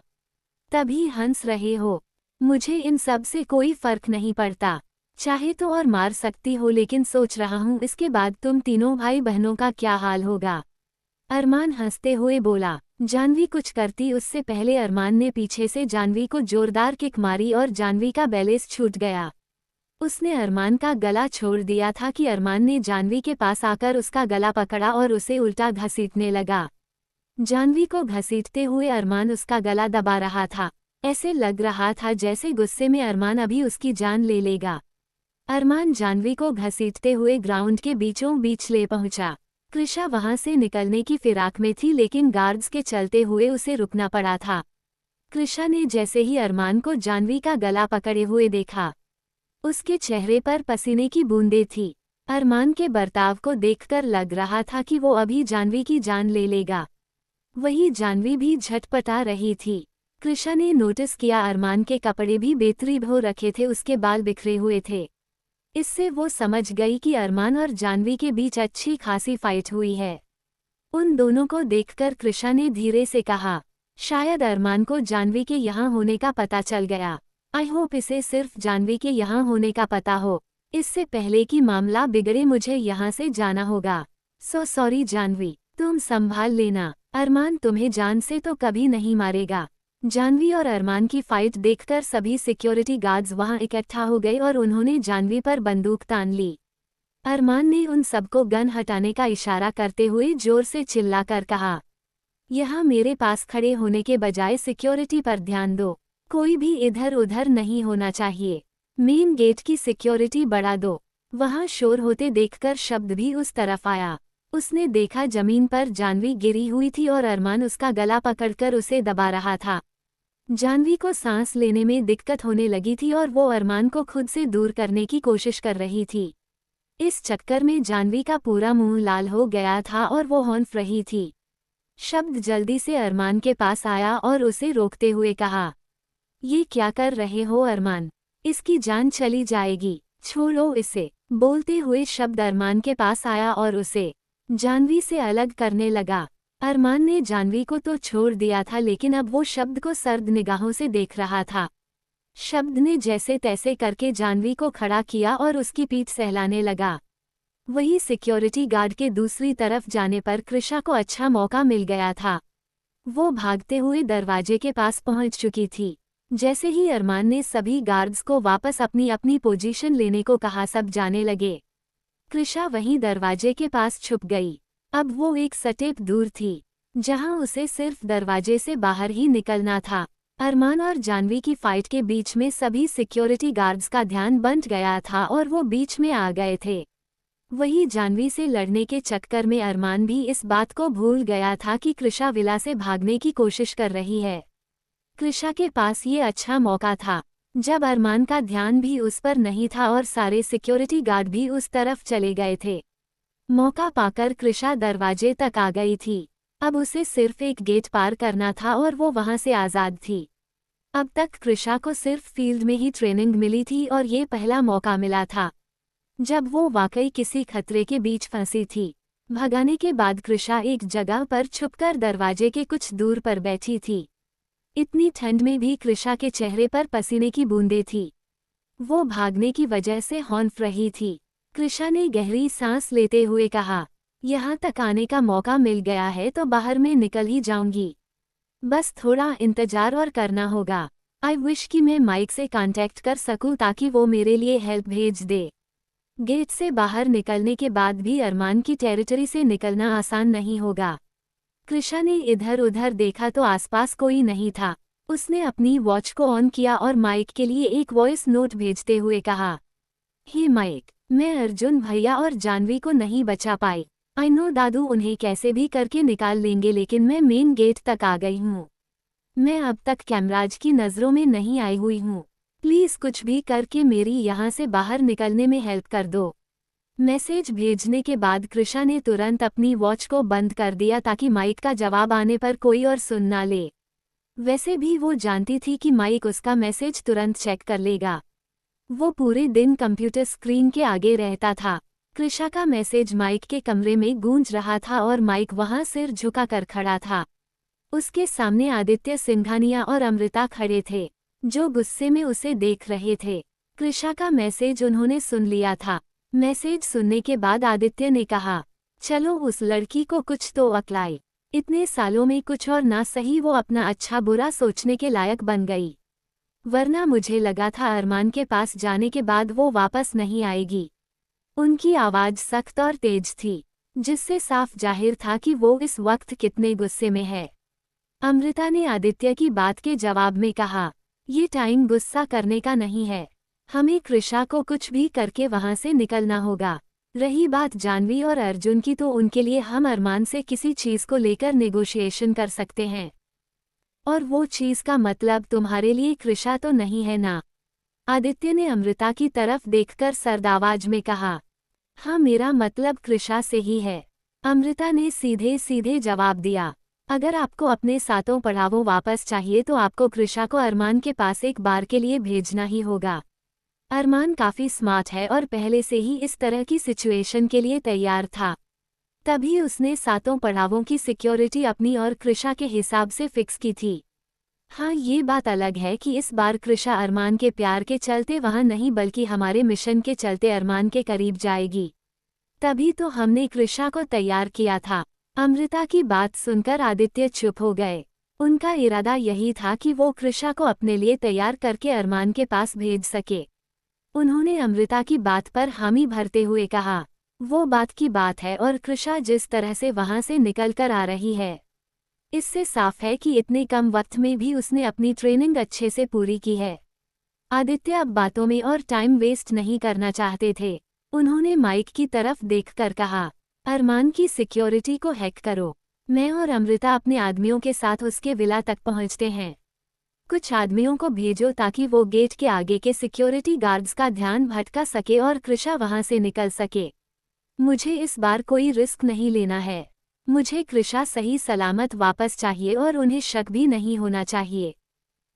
तभी हंस रहे हो। मुझे इन सब से कोई फर्क नहीं पड़ता, चाहे तो और मार सकती हो, लेकिन सोच रहा हूँ इसके बाद तुम तीनों भाई बहनों का क्या हाल होगा। अरमान हंसते हुए बोला। जाह्नवी कुछ करती उससे पहले अरमान ने पीछे से जाह्नवी को जोरदार किक मारी और जाह्नवी का बैलेंस छूट गया। उसने अरमान का गला छोड़ दिया था कि अरमान ने जाह्नवी के पास आकर उसका गला पकड़ा और उसे उल्टा घसीटने लगा। जाह्नवी को घसीटते हुए अरमान उसका गला दबा रहा था। ऐसे लग रहा था जैसे गुस्से में अरमान अभी उसकी जान ले लेगा। अरमान जाह्नवी को घसीटते हुए ग्राउंड के बीचों बीच ले पहुंचा। कृषा वहां से निकलने की फिराक में थी, लेकिन गार्ड्स के चलते हुए उसे रुकना पड़ा था। कृषा ने जैसे ही अरमान को जाह्नवी का गला पकड़े हुए देखा, उसके चेहरे पर पसीने की बूंदें थी। अरमान के बर्ताव को देखकर लग रहा था कि वो अभी जाह्नवी की जान ले लेगा। वही जाह्नवी भी झटपटा रही थी। कृषा ने नोटिस किया अरमान के कपड़े भी बेतरतीब हो रखे थे, उसके बाल बिखरे हुए थे। इससे वो समझ गई कि अरमान और जाह्नवी के बीच अच्छी खासी फाइट हुई है। उन दोनों को देखकर कृषा ने धीरे से कहा, शायद अरमान को जाह्नवी के यहाँ होने का पता चल गया। आई होप इसे सिर्फ जाह्नवी के यहाँ होने का पता हो। इससे पहले कि मामला बिगड़े मुझे यहाँ से जाना होगा। सो सॉरी जाह्नवी, तुम संभाल लेना। अरमान तुम्हें जान से तो कभी नहीं मारेगा। जाह्नवी और अरमान की फाइट देखकर सभी सिक्योरिटी गार्ड्स वहां इकट्ठा हो गए और उन्होंने जाह्नवी पर बंदूक तान ली। अरमान ने उन सबको गन हटाने का इशारा करते हुए जोर से चिल्लाकर कहा, यहाँ मेरे पास खड़े होने के बजाय सिक्योरिटी पर ध्यान दो। कोई भी इधर उधर नहीं होना चाहिए। मेन गेट की सिक्योरिटी बढ़ा दो। वहां शोर होते देखकर शब्द भी उस तरफ आया। उसने देखा जमीन पर जाह्नवी गिरी हुई थी और अरमान उसका गला पकड़कर उसे दबा रहा था। जाह्नवी को सांस लेने में दिक्कत होने लगी थी और वो अरमान को खुद से दूर करने की कोशिश कर रही थी। इस चक्कर में जाह्नवी का पूरा मुंह लाल हो गया था और वो हौंफ रही थी। शब्द जल्दी से अरमान के पास आया और उसे रोकते हुए कहा, ये क्या कर रहे हो अरमान? इसकी जान चली जाएगी, छोड़ो इसे। बोलते हुए शब्द अरमान के पास आया और उसे जाह्नवी से अलग करने लगा। अरमान ने जाह्नवी को तो छोड़ दिया था, लेकिन अब वो शब्द को सर्द निगाहों से देख रहा था। शब्द ने जैसे तैसे करके जाह्नवी को खड़ा किया और उसकी पीठ सहलाने लगा। वही सिक्योरिटी गार्ड के दूसरी तरफ जाने पर कृषा को अच्छा मौका मिल गया था। वो भागते हुए दरवाजे के पास पहुंच चुकी थी। जैसे ही अरमान ने सभी गार्ड्स को वापस अपनी अपनी पोजीशन लेने को कहा, सब जाने लगे। कृषा वहीं दरवाजे के पास छुप गई। अब वो एक स्टेप दूर थी, जहां उसे सिर्फ दरवाजे से बाहर ही निकलना था। अरमान और जाह्नवी की फाइट के बीच में सभी सिक्योरिटी गार्ड्स का ध्यान बंट गया था और वो बीच में आ गए थे। वही जाह्नवी से लड़ने के चक्कर में अरमान भी इस बात को भूल गया था कि कृषा विला से भागने की कोशिश कर रही है। कृषा के पास ये अच्छा मौका था, जब अरमान का ध्यान भी उस पर नहीं था और सारे सिक्योरिटी गार्ड भी उस तरफ चले गए थे। मौका पाकर कृषा दरवाजे तक आ गई थी। अब उसे सिर्फ एक गेट पार करना था और वो वहां से आज़ाद थी। अब तक कृषा को सिर्फ फील्ड में ही ट्रेनिंग मिली थी और ये पहला मौका मिला था। जब वो वाकई किसी खतरे के बीच फंसी थी। भगाने के बाद कृषा एक जगह पर छुपकर दरवाजे के कुछ दूर पर बैठी थी। इतनी ठंड में भी कृषा के चेहरे पर पसीने की बूंदें थी। वो भागने की वजह से हौंफ रही थी। कृषा ने गहरी सांस लेते हुए कहा, यहाँ तक आने का मौका मिल गया है तो बाहर में निकल ही जाऊंगी। बस थोड़ा इंतजार और करना होगा। आई विश कि मैं माइक से कांटेक्ट कर सकूं ताकि वो मेरे लिए हेल्प भेज दे। गेट से बाहर निकलने के बाद भी अरमान की टेरिटरी से निकलना आसान नहीं होगा। कृषा ने इधर उधर देखा तो आसपास कोई नहीं था। उसने अपनी वॉच को ऑन किया और माइक के लिए एक वॉइस नोट भेजते हुए कहा, हे माइक, मैं अर्जुन भैया और जानवी को नहीं बचा पाई। आई नो दादू उन्हें कैसे भी करके निकाल लेंगे, लेकिन मैं मेन गेट तक आ गई हूँ। मैं अब तक कैमराज की नज़रों में नहीं आई हुई हूँ। प्लीज़ कुछ भी करके मेरी यहाँ से बाहर निकलने में हेल्प कर दो। मैसेज भेजने के बाद कृषा ने तुरंत अपनी वॉच को बंद कर दिया ताकि माइक का जवाब आने पर कोई और सुन ना ले। वैसे भी वो जानती थी कि माइक उसका मैसेज तुरंत चेक कर लेगा। वो पूरे दिन कंप्यूटर स्क्रीन के आगे रहता था। कृषा का मैसेज माइक के कमरे में गूंज रहा था और माइक वहां सिर झुकाकर खड़ा था। उसके सामने आदित्य सिंघानिया और अमृता खड़े थे, जो गुस्से में उसे देख रहे थे। कृषा का मैसेज उन्होंने सुन लिया था। मैसेज सुनने के बाद आदित्य ने कहा, चलो उस लड़की को कुछ तो अक्ल। इतने सालों में कुछ और ना सही वो अपना अच्छा बुरा सोचने के लायक बन गई। वरना मुझे लगा था अरमान के पास जाने के बाद वो वापस नहीं आएगी। उनकी आवाज़ सख्त और तेज थी, जिससे साफ जाहिर था कि वो इस वक्त कितने गुस्से में है। अमृता ने आदित्य की बात के जवाब में कहा, ये टाइम गुस्सा करने का नहीं है। हमें कृषा को कुछ भी करके वहां से निकलना होगा। रही बात जानवी और अर्जुन की, तो उनके लिए हम अरमान से किसी चीज़ को लेकर नेगोशिएशन कर सकते हैं। और वो चीज़ का मतलब तुम्हारे लिए कृषा तो नहीं है ना? आदित्य ने अमृता की तरफ देखकर सर्द आवाज में कहा, हाँ, मेरा मतलब कृषा से ही है। अमृता ने सीधे सीधे जवाब दिया, अगर आपको अपने सातों पढ़ावों वापस चाहिए तो आपको कृषा को अरमान के पास एक बार के लिए भेजना ही होगा। अरमान काफ़ी स्मार्ट है और पहले से ही इस तरह की सिचुएशन के लिए तैयार था। तभी उसने सातों पड़ावों की सिक्योरिटी अपनी और कृषा के हिसाब से फिक्स की थी। हाँ, ये बात अलग है कि इस बार कृषा अरमान के प्यार के चलते वहाँ नहीं बल्कि हमारे मिशन के चलते अरमान के करीब जाएगी। तभी तो हमने कृषा को तैयार किया था। अमृता की बात सुनकर आदित्य चुप हो गए। उनका इरादा यही था कि वो कृषा को अपने लिए तैयार करके अरमान के पास भेज सके। उन्होंने अमृता की बात पर हामी भरते हुए कहा, वो बात की बात है और कृषा जिस तरह से वहां से निकल कर आ रही है, इससे साफ है कि इतने कम वक्त में भी उसने अपनी ट्रेनिंग अच्छे से पूरी की है। आदित्य अब बातों में और टाइम वेस्ट नहीं करना चाहते थे। उन्होंने माइक की तरफ देखकर कहा, अरमान की सिक्योरिटी को हैक करो। मैं और अमृता अपने आदमियों के साथ उसके विला तक पहुंचते हैं। कुछ आदमियों को भेजो ताकि वो गेट के आगे के सिक्योरिटी गार्ड्स का ध्यान भटका सके और कृषा वहां से निकल सके। मुझे इस बार कोई रिस्क नहीं लेना है। मुझे कृषा सही सलामत वापस चाहिए और उन्हें शक भी नहीं होना चाहिए।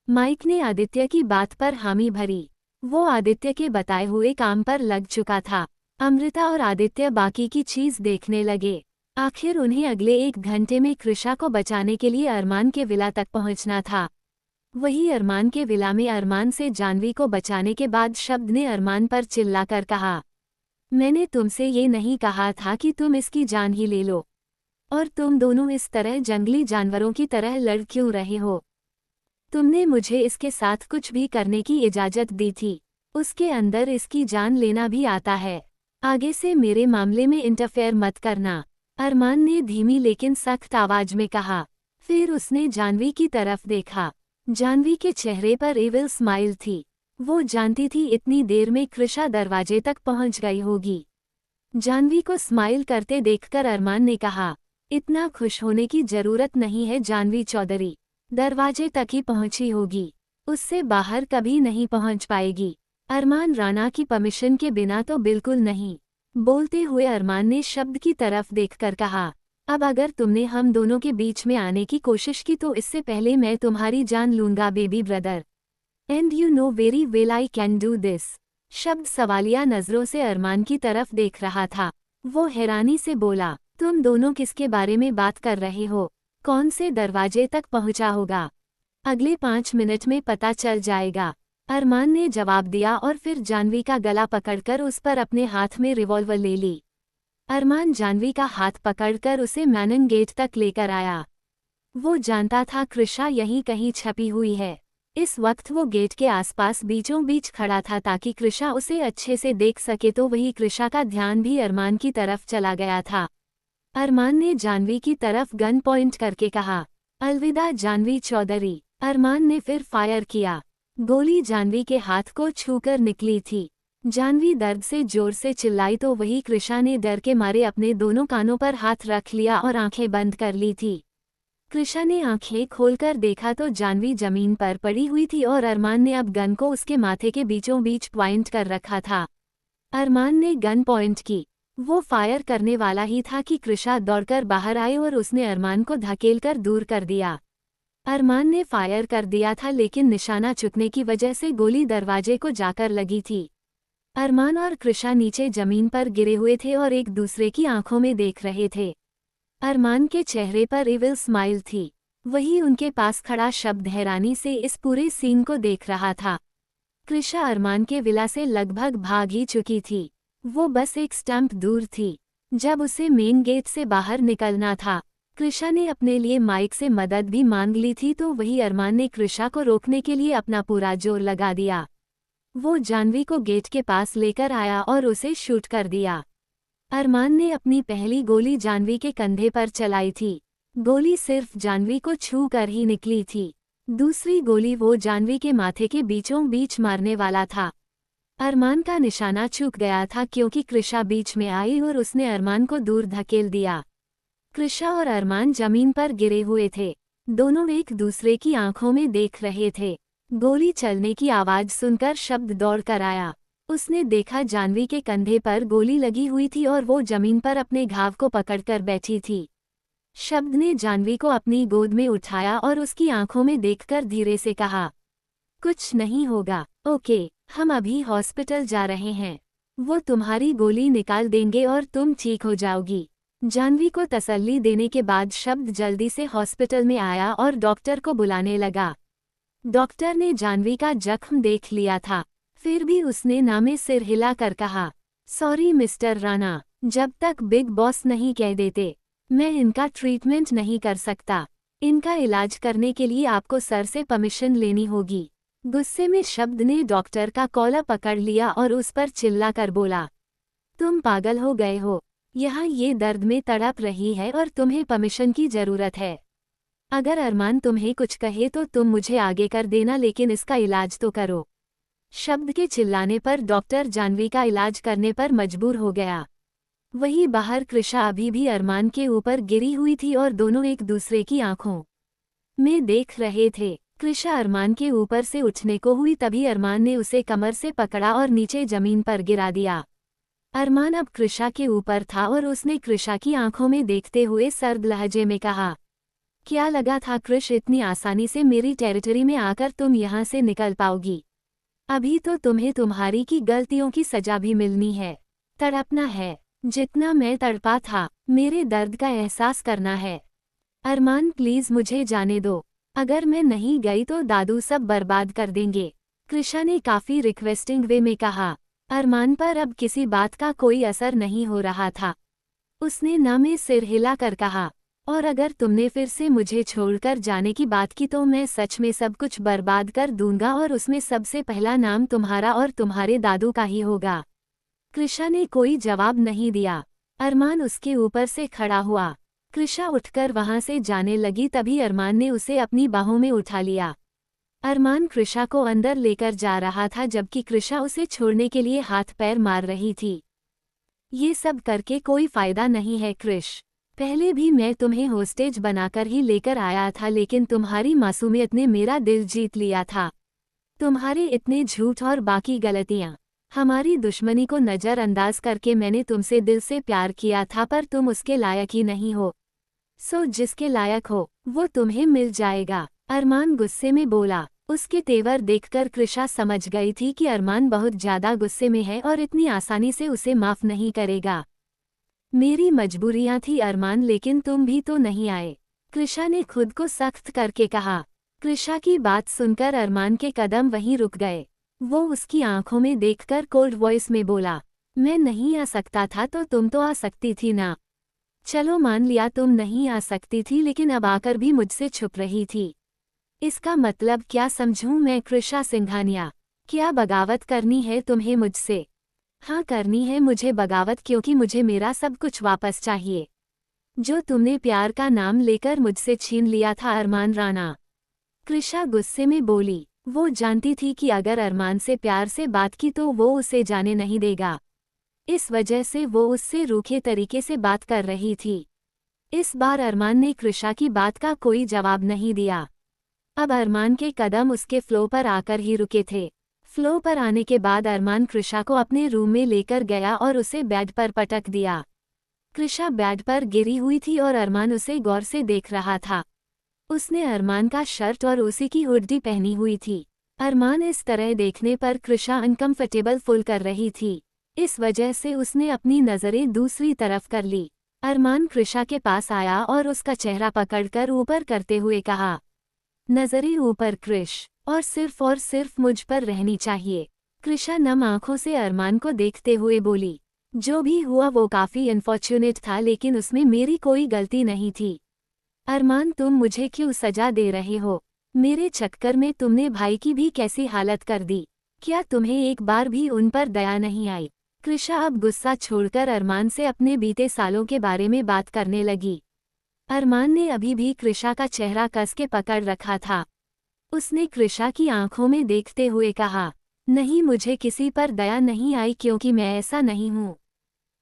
माइक ने आदित्य की बात पर हामी भरी। वो आदित्य के बताए हुए काम पर लग चुका था। अमृता और आदित्य बाकी की चीज देखने लगे। आखिर उन्हें अगले 1 घंटे में कृषा को बचाने के लिए अरमान के विला तक पहुंचना था। वही अरमान के विला में अरमान से जानवी को बचाने के बाद शब्द ने अरमान पर चिल्लाकर कहा, मैंने तुमसे ये नहीं कहा था कि तुम इसकी जान ही ले लो। और तुम दोनों इस तरह जंगली जानवरों की तरह लड़ क्यों रहे हो? तुमने मुझे इसके साथ कुछ भी करने की इजाज़त दी थी। उसके अंदर इसकी जान लेना भी आता है। आगे से मेरे मामले में इंटरफेयर मत करना, अरमान ने धीमी लेकिन सख्त आवाज में कहा। फिर उसने जानवी की तरफ देखा। जानवी के चेहरे पर एविल स्माइल थी। वो जानती थी इतनी देर में कृषा दरवाजे तक पहुंच गई होगी। जानवी को स्माइल करते देखकर अरमान ने कहा, इतना खुश होने की जरूरत नहीं है जानवी चौधरी। दरवाजे तक ही पहुंची होगी, उससे बाहर कभी नहीं पहुंच पाएगी। अरमान राणा की परमिशन के बिना तो बिल्कुल नहीं। बोलते हुए अरमान ने शब्द की तरफ देखकर कहा, अब अगर तुमने हम दोनों के बीच में आने की कोशिश की तो इससे पहले मैं तुम्हारी जान लूंगा baby brother. And you know very well I can do this. शब्द सवालिया नजरों से अरमान की तरफ देख रहा था। वो हैरानी से बोला, तुम दोनों किसके बारे में बात कर रहे हो? कौन से दरवाजे तक पहुंचा होगा? अगले 5 मिनट में पता चल जाएगा, अरमान ने जवाब दिया और फिर जानवी का गला पकड़कर उस पर अपने हाथ में रिवॉल्वर ले ली। अरमान जानवी का हाथ पकड़कर उसे मैनन गेट तक लेकर आया। वो जानता था कृषा यहीं कहीं छपी हुई है। इस वक्त वो गेट के आसपास बीचों बीच खड़ा था ताकि कृषा उसे अच्छे से देख सके, तो वही कृषा का ध्यान भी अरमान की तरफ चला गया था। अरमान ने जानवी की तरफ गन पॉइंट करके कहा, अलविदा जानवी चौधरी। अरमान ने फिर फायर किया। गोली जानवी के हाथ को छूकर निकली थी। जानवी दर्द से जोर से चिल्लाई तो वही कृषा ने डर के मारे अपने दोनों कानों पर हाथ रख लिया और आंखें बंद कर ली थी। कृषा ने आंखें खोलकर देखा तो जानवी जमीन पर पड़ी हुई थी और अरमान ने अब गन को उसके माथे के बीचों बीच पॉइंट कर रखा था। अरमान ने गन पॉइंट की। वो फायर करने वाला ही था कि कृषा दौड़कर बाहर आई और उसने अरमान को धकेलकर दूर कर दिया। अरमान ने फायर कर दिया था लेकिन निशाना चुकने की वजह से गोली दरवाजे को जाकर लगी थी। अरमान और कृषा नीचे जमीन पर गिरे हुए थे और एक दूसरे की आंखों में देख रहे थे। अरमान के चेहरे पर इविल स्माइल थी। वही उनके पास खड़ा शब्द हैरानी से इस पूरे सीन को देख रहा था। कृषा अरमान के विला से लगभग भाग ही चुकी थी। वो बस एक स्टंप दूर थी। जब उसे मेन गेट से बाहर निकलना था, कृषा ने अपने लिए माइक से मदद भी मांग ली थी, तो वही अरमान ने कृषा को रोकने के लिए अपना पूरा जोर लगा दिया। वो जानवी को गेट के पास लेकर आया और उसे शूट कर दिया। अरमान ने अपनी पहली गोली जानवी के कंधे पर चलाई थी। गोली सिर्फ जानवी को छू कर ही निकली थी। दूसरी गोली वो जानवी के माथे के बीचों बीच मारने वाला था। अरमान का निशाना चूक गया था क्योंकि कृषा बीच में आई और उसने अरमान को दूर धकेल दिया। कृषा और अरमान जमीन पर गिरे हुए थे। दोनों एक दूसरे की आंखों में देख रहे थे। गोली चलने की आवाज सुनकर शब्द दौड़ कर आया। उसने देखा जानवी के कंधे पर गोली लगी हुई थी और वो जमीन पर अपने घाव को पकड़कर बैठी थी। शब्द ने जानवी को अपनी गोद में उठाया और उसकी आंखों में देखकर धीरे से कहा, कुछ नहीं होगा, ओके, हम अभी हॉस्पिटल जा रहे हैं। वो तुम्हारी गोली निकाल देंगे और तुम ठीक हो जाओगी। जानवी को तसल्ली देने के बाद शब्द जल्दी से हॉस्पिटल में आया और डॉक्टर को बुलाने लगा। डॉक्टर ने जानवी का जख्म देख लिया था, फिर भी उसने नामे सिर हिला कर कहा, सॉरी मिस्टर राणा, जब तक बिग बॉस नहीं कह देते मैं इनका ट्रीटमेंट नहीं कर सकता। इनका इलाज करने के लिए आपको सर से परमिशन लेनी होगी। गुस्से में शब्द ने डॉक्टर का कॉलर पकड़ लिया और उस पर चिल्लाकर बोला, तुम पागल हो गए हो? यहाँ ये दर्द में तड़प रही है और तुम्हें परमिशन की जरूरत है। अगर अरमान तुम्हें कुछ कहे तो तुम मुझे आगे कर देना, लेकिन इसका इलाज तो करो। शब्द के चिल्लाने पर डॉक्टर जानवी का इलाज करने पर मजबूर हो गया। वहीं बाहर कृषा अभी भी अरमान के ऊपर गिरी हुई थी और दोनों एक दूसरे की आंखों में देख रहे थे। कृषा अरमान के ऊपर से उठने को हुई तभी अरमान ने उसे कमर से पकड़ा और नीचे जमीन पर गिरा दिया। अरमान अब कृषा के ऊपर था और उसने कृषा की आंखों में देखते हुए सर्द लहजे में कहा, क्या लगा था कृष इतनी आसानी से मेरी टेरिटरी में आकर तुम यहाँ से निकल पाओगी? अभी तो तुम्हें तुम्हारी की गलतियों की सजा भी मिलनी है। तड़पना है, जितना मैं तड़पा था। मेरे दर्द का एहसास करना है। अरमान प्लीज मुझे जाने दो, अगर मैं नहीं गई तो दादू सब बर्बाद कर देंगे। कृषा ने काफी रिक्वेस्टिंग वे में कहा। अरमान पर अब किसी बात का कोई असर नहीं हो रहा था। उसने नामे सिर हिला कर कहा, और अगर तुमने फिर से मुझे छोड़कर जाने की बात की तो मैं सच में सब कुछ बर्बाद कर दूंगा और उसमें सबसे पहला नाम तुम्हारा और तुम्हारे दादू का ही होगा। कृषा ने कोई जवाब नहीं दिया। अरमान उसके ऊपर से खड़ा हुआ। कृषा उठकर वहां से जाने लगी तभी अरमान ने उसे अपनी बाहों में उठा लिया। अरमान कृषा को अंदर लेकर जा रहा था जबकि कृषा उसे छोड़ने के लिए हाथ पैर मार रही थी। ये सब करके कोई फायदा नहीं है कृष। पहले भी मैं तुम्हें होस्टेज बनाकर ही लेकर आया था, लेकिन तुम्हारी मासूमियत ने मेरा दिल जीत लिया था। तुम्हारे इतने झूठ और बाकी गलतियां, हमारी दुश्मनी को नज़रअंदाज करके मैंने तुमसे दिल से प्यार किया था, पर तुम उसके लायक ही नहीं हो। सो जिसके लायक हो वो तुम्हें मिल जाएगा। अरमान गुस्से में बोला। उसके तेवर देखकर कृषा समझ गई थी कि अरमान बहुत ज्यादा गुस्से में है और इतनी आसानी से उसे माफ नहीं करेगा। मेरी मजबूरियां थी अरमान, लेकिन तुम भी तो नहीं आए, कृषा ने खुद को सख्त करके कहा। कृषा की बात सुनकर अरमान के कदम वहीं रुक गए। वो उसकी आंखों में देखकर कोल्ड वॉइस में बोला, मैं नहीं आ सकता था तो तुम तो आ सकती थी ना। चलो मान लिया तुम नहीं आ सकती थी, लेकिन अब आकर भी मुझसे छुप रही थी। इसका मतलब क्या समझूं मैं कृषा सिंघानिया? क्या बगावत करनी है तुम्हें मुझसे? हाँ करनी है मुझे बगावत, क्योंकि मुझे मेरा सब कुछ वापस चाहिए जो तुमने प्यार का नाम लेकर मुझसे छीन लिया था अरमान राणा। कृषा गुस्से में बोली। वो जानती थी कि अगर अरमान से प्यार से बात की तो वो उसे जाने नहीं देगा। इस वजह से वो उससे रूखे तरीके से बात कर रही थी। इस बार अरमान ने कृषा की बात का कोई जवाब नहीं दिया। अब अरमान के कदम उसके फ्लो पर आकर ही रुके थे। फ्लो पर आने के बाद अरमान कृषा को अपने रूम में लेकर गया और उसे बेड पर पटक दिया। कृषा बेड पर गिरी हुई थी और अरमान उसे गौर से देख रहा था। उसने अरमान का शर्ट और उसी की हुडी पहनी हुई थी। अरमान इस तरह देखने पर कृषा अनकंफर्टेबल फील कर रही थी। इस वजह से उसने अपनी नज़रें दूसरी तरफ कर ली। अरमान कृषा के पास आया और उसका चेहरा पकड़कर ऊपर करते हुए कहा, नज़रें ऊपर कृष, और सिर्फ मुझ पर रहनी चाहिए। कृषा नम आंखों से अरमान को देखते हुए बोली, जो भी हुआ वो काफ़ी अनफॉर्चुनेट था, लेकिन उसमें मेरी कोई गलती नहीं थी। अरमान तुम मुझे क्यों सजा दे रहे हो? मेरे चक्कर में तुमने भाई की भी कैसी हालत कर दी। क्या तुम्हें एक बार भी उन पर दया नहीं आई? कृषा अब गुस्सा छोड़कर अरमान से अपने बीते सालों के बारे में बात करने लगी। अरमान ने अभी भी कृषा का चेहरा कस के पकड़ रखा था। उसने कृषा की आंखों में देखते हुए कहा, नहीं मुझे किसी पर दया नहीं आई, क्योंकि मैं ऐसा नहीं हूँ।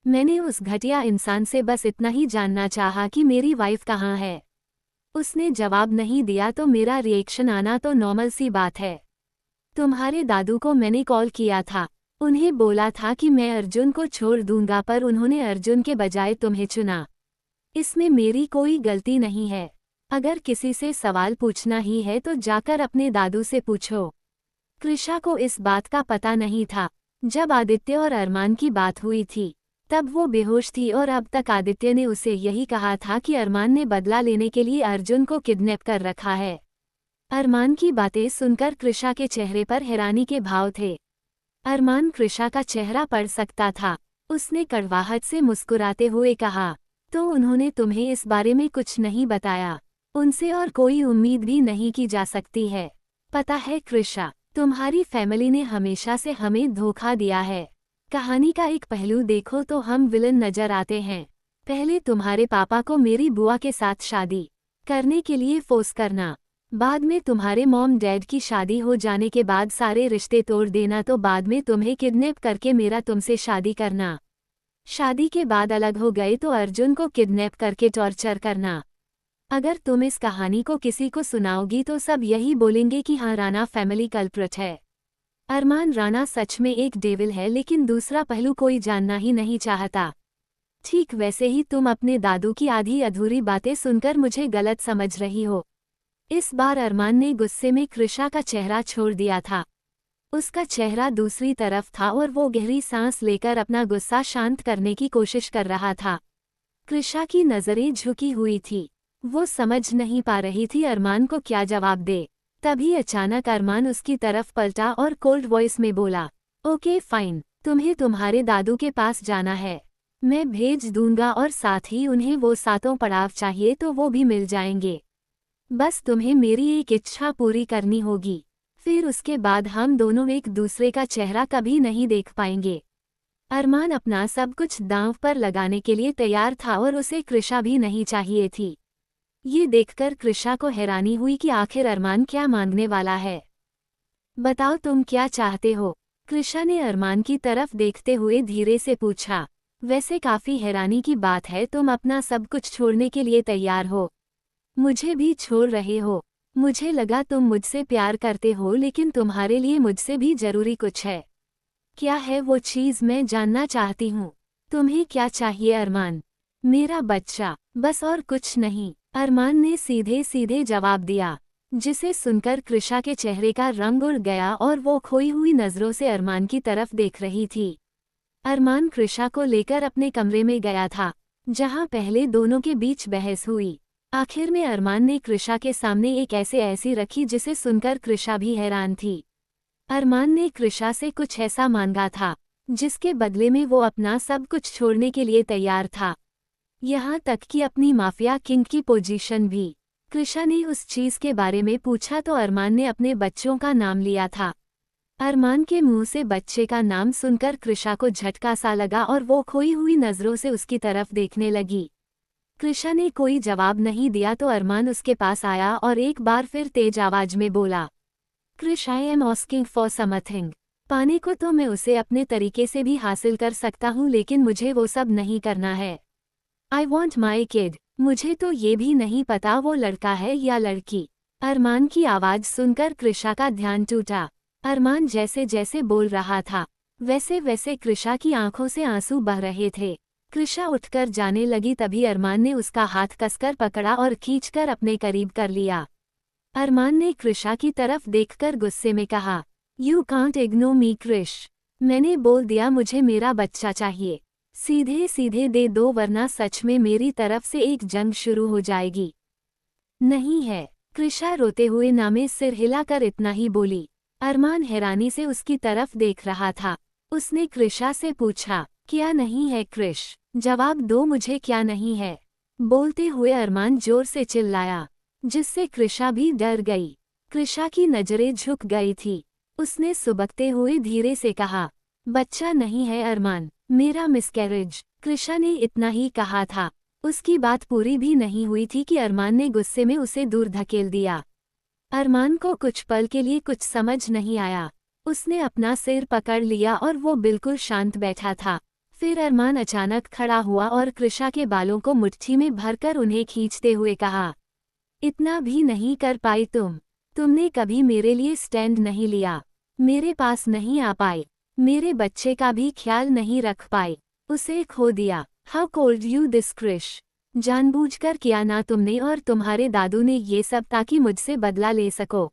मैंने उस घटिया इंसान से बस इतना ही जानना चाहा कि मेरी वाइफ कहाँ है। उसने जवाब नहीं दिया तो मेरा रिएक्शन आना तो नॉर्मल सी बात है। तुम्हारे दादू को मैंने कॉल किया था, उन्हें बोला था कि मैं अर्जुन को छोड़ दूंगा, पर उन्होंने अर्जुन के बजाय तुम्हें चुना। इसमें मेरी कोई गलती नहीं है। अगर किसी से सवाल पूछना ही है तो जाकर अपने दादू से पूछो। कृषा को इस बात का पता नहीं था। जब आदित्य और अरमान की बात हुई थी तब वो बेहोश थी और अब तक आदित्य ने उसे यही कहा था कि अरमान ने बदला लेने के लिए अर्जुन को किडनैप कर रखा है। अरमान की बातें सुनकर कृषा के चेहरे पर हैरानी के भाव थे। अरमान कृषा का चेहरा पढ़ सकता था। उसने कड़वाहट से मुस्कुराते हुए कहा, तो उन्होंने तुम्हें इस बारे में कुछ नहीं बताया? उनसे और कोई उम्मीद भी नहीं की जा सकती है। पता है कृषा, तुम्हारी फैमिली ने हमेशा से हमें धोखा दिया है। कहानी का एक पहलू देखो तो हम विलन नजर आते हैं। पहले तुम्हारे पापा को मेरी बुआ के साथ शादी करने के लिए फोर्स करना, बाद में तुम्हारे मॉम डैड की शादी हो जाने के बाद सारे रिश्ते तोड़ देना, तो बाद में तुम्हें किडनैप करके मेरा तुमसे शादी करना। शादी के बाद अलग हो गए तो अर्जुन को किडनैप करके टॉर्चर करना। अगर तुम इस कहानी को किसी को सुनाओगी तो सब यही बोलेंगे कि हाँ राणा फैमिली कल्प्रिट है। अरमान राणा सच में एक डेविल है, लेकिन दूसरा पहलू कोई जानना ही नहीं चाहता। ठीक वैसे ही तुम अपने दादू की आधी अधूरी बातें सुनकर मुझे गलत समझ रही हो। इस बार अरमान ने गुस्से में कृषा का चेहरा छोड़ दिया था। उसका चेहरा दूसरी तरफ था और वो गहरी सांस लेकर अपना गुस्सा शांत करने की कोशिश कर रहा था। कृषा की नज़रें झुकी हुई थी। वो समझ नहीं पा रही थी अरमान को क्या जवाब दे। तभी अचानक अरमान उसकी तरफ पलटा और कोल्ड वॉइस में बोला, ओके फाइन, तुम्हें तुम्हारे दादू के पास जाना है, मैं भेज दूंगा, और साथ ही उन्हें वो 7 पड़ाव चाहिए तो वो भी मिल जाएंगे। बस तुम्हें मेरी एक इच्छा पूरी करनी होगी, फिर उसके बाद हम दोनों एक दूसरे का चेहरा कभी नहीं देख पाएंगे। अरमान अपना सब कुछ दांव पर लगाने के लिए तैयार था और उसे कृषा भी नहीं चाहिए थी। ये देखकर कृषा को हैरानी हुई कि आखिर अरमान क्या मांगने वाला है। बताओ तुम क्या चाहते हो? कृषा ने अरमान की तरफ देखते हुए धीरे से पूछा। वैसे काफी हैरानी की बात है, तुम अपना सब कुछ छोड़ने के लिए तैयार हो, मुझे भी छोड़ रहे हो। मुझे लगा तुम मुझसे प्यार करते हो, लेकिन तुम्हारे लिए मुझसे भी जरूरी कुछ है। क्या है वो चीज़ मैं जानना चाहती हूँ। तुम्हें क्या चाहिए अरमान? मेरा बच्चा, बस और कुछ नहीं, अरमान ने सीधे सीधे जवाब दिया। जिसे सुनकर कृषा के चेहरे का रंग उड़ गया और वो खोई हुई नजरों से अरमान की तरफ देख रही थी। अरमान कृषा को लेकर अपने कमरे में गया था, जहां पहले दोनों के बीच बहस हुई। आखिर में अरमान ने कृषा के सामने एक ऐसी रखी जिसे सुनकर कृषा भी हैरान थी। अरमान ने कृषा से कुछ ऐसा मांगा था जिसके बदले में वो अपना सब कुछ छोड़ने के लिए तैयार था, यहाँ तक कि अपनी माफिया किंग की पोजीशन भी। कृषा ने उस चीज के बारे में पूछा तो अरमान ने अपने बच्चों का नाम लिया था। अरमान के मुंह से बच्चे का नाम सुनकर कृषा को झटका सा लगा और वो खोई हुई नजरों से उसकी तरफ देखने लगी। कृषा ने कोई जवाब नहीं दिया तो अरमान उसके पास आया और एक बार फिर तेज आवाज में बोला, Krish, I am asking for something. पाने को तो मैं उसे अपने तरीके से भी हासिल कर सकता हूँ, लेकिन मुझे वो सब नहीं करना है। I want my kid. मुझे तो ये भी नहीं पता वो लड़का है या लड़की। अरमान की आवाज सुनकर कृषा का ध्यान टूटा। अरमान जैसे जैसे बोल रहा था वैसे वैसे कृषा की आंखों से आंसू बह रहे थे। कृषा उठकर जाने लगी, तभी अरमान ने उसका हाथ कसकर पकड़ा और खींचकर अपने करीब कर लिया। अरमान ने कृषा की तरफ देखकर गुस्से में कहा, यू कांट इग्नोर मी कृष। मैंने बोल दिया मुझे मेरा बच्चा चाहिए। सीधे सीधे दे दो वरना सच में मेरी तरफ से एक जंग शुरू हो जाएगी। नहीं है। कृषा रोते हुए नामे सिर हिलाकर इतना ही बोली। अरमान हैरानी से उसकी तरफ देख रहा था। उसने कृषा से पूछा, क्या नहीं है कृष? जवाब दो मुझे, क्या नहीं है? बोलते हुए अरमान जोर से चिल्लाया, जिससे कृषा भी डर गई। कृषा की नजरें झुक गई थी। उसने सुबकते हुए धीरे से कहा, बच्चा नहीं है अरमान, मेरा मिसकैरेज। कृषा ने इतना ही कहा था। उसकी बात पूरी भी नहीं हुई थी कि अरमान ने गुस्से में उसे दूर धकेल दिया। अरमान को कुछ पल के लिए कुछ समझ नहीं आया। उसने अपना सिर पकड़ लिया और वो बिल्कुल शांत बैठा था। फिर अरमान अचानक खड़ा हुआ और कृषा के बालों को मुट्ठी में भरकर उन्हें खींचते हुए कहा, इतना भी नहीं कर पाई तुमने कभी मेरे लिए स्टैंड नहीं लिया, मेरे पास नहीं आ पाए, मेरे बच्चे का भी ख्याल नहीं रख पाए, उसे खो दिया। हाउ कोल्ड यू दिस कृष? जानबूझकर किया ना तुमने, और तुम्हारे दादू ने ये सब ताकि मुझसे बदला ले सको।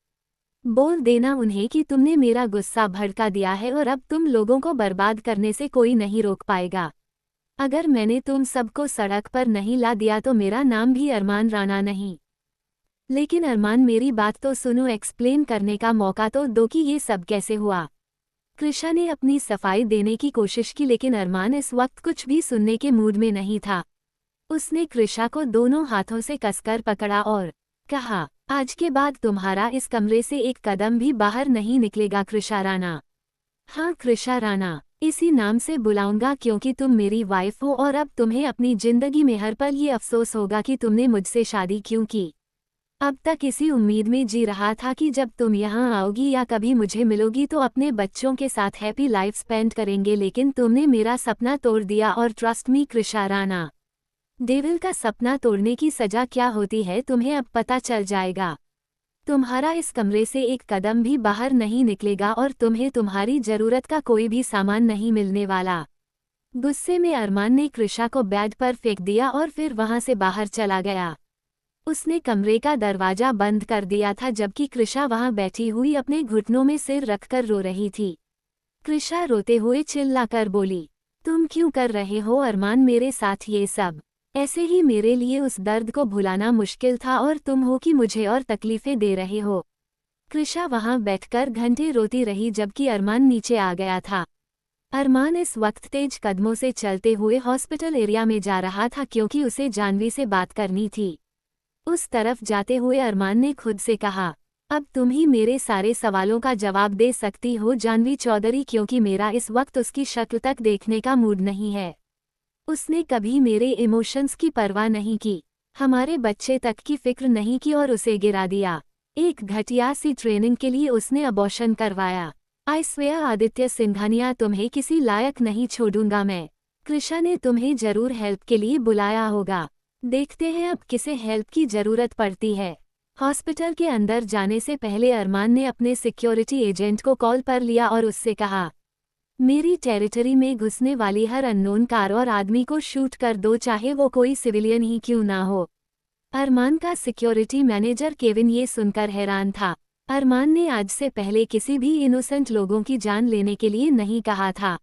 बोल देना उन्हें कि तुमने मेरा गुस्सा भड़का दिया है और अब तुम लोगों को बर्बाद करने से कोई नहीं रोक पाएगा। अगर मैंने तुम सबको सड़क पर नहीं ला दिया तो मेरा नाम भी अरमान राणा नहीं। लेकिन अरमान मेरी बात तो सुनो, एक्सप्लेन करने का मौका तो दो कि ये सब कैसे हुआ। कृषा ने अपनी सफाई देने की कोशिश की, लेकिन अरमान इस वक्त कुछ भी सुनने के मूड में नहीं था। उसने कृषा को दोनों हाथों से कसकर पकड़ा और कहा, आज के बाद तुम्हारा इस कमरे से एक कदम भी बाहर नहीं निकलेगा कृषा राणा। हाँ कृषा राणा, इसी नाम से बुलाऊंगा क्योंकि तुम मेरी वाइफ हो और अब तुम्हें अपनी जिंदगी में हर पल ये अफसोस होगा कि तुमने मुझसे शादी क्यों की। अब तक इसी उम्मीद में जी रहा था कि जब तुम यहाँ आओगी या कभी मुझे मिलोगी तो अपने बच्चों के साथ हैप्पी लाइफ स्पेंड करेंगे, लेकिन तुमने मेरा सपना तोड़ दिया। और trust me Krisha Rana, devil का सपना तोड़ने की सजा क्या होती है तुम्हें अब पता चल जाएगा। तुम्हारा इस कमरे से एक कदम भी बाहर नहीं निकलेगा और तुम्हें तुम्हारी जरूरत का कोई भी सामान नहीं मिलने वाला। गुस्से में अरमान ने कृषा को बेड पर फेंक दिया और फिर वहां से बाहर चला गया। उसने कमरे का दरवाजा बंद कर दिया था, जबकि कृषा वहां बैठी हुई अपने घुटनों में सिर रखकर रो रही थी। कृषा रोते हुए चिल्लाकर बोली, तुम क्यों कर रहे हो अरमान मेरे साथ ये सब? ऐसे ही मेरे लिए उस दर्द को भुलाना मुश्किल था और तुम हो कि मुझे और तकलीफें दे रहे हो। कृषा वहां बैठकर घंटे रोती रही जबकि अरमान नीचे आ गया था। अरमान इस वक्त तेज कदमों से चलते हुए हॉस्पिटल एरिया में जा रहा था क्योंकि उसे जानवी से बात करनी थी। उस तरफ जाते हुए अरमान ने खुद से कहा, अब तुम ही मेरे सारे सवालों का जवाब दे सकती हो जानवी चौधरी, क्योंकि मेरा इस वक्त उसकी शक्ल तक देखने का मूड नहीं है। उसने कभी मेरे इमोशंस की परवाह नहीं की, हमारे बच्चे तक की फिक्र नहीं की और उसे गिरा दिया। एक घटिया सी ट्रेनिंग के लिए उसने अबॉर्शन करवाया। आई स्वेयर आदित्य सिंघानिया, तुम्हें किसी लायक नहीं छोड़ूंगा मैं। कृषा ने तुम्हें जरूर हेल्प के लिए बुलाया होगा, देखते हैं अब किसे हेल्प की जरूरत पड़ती है। हॉस्पिटल के अंदर जाने से पहले अरमान ने अपने सिक्योरिटी एजेंट को कॉल पर लिया और उससे कहा, मेरी टेरिटरी में घुसने वाली हर अननोन कार और आदमी को शूट कर दो, चाहे वो कोई सिविलियन ही क्यों ना हो। अरमान का सिक्योरिटी मैनेजर केविन ये सुनकर हैरान था। अरमान ने आज से पहले किसी भी इनोसेंट लोगों की जान लेने के लिए नहीं कहा था।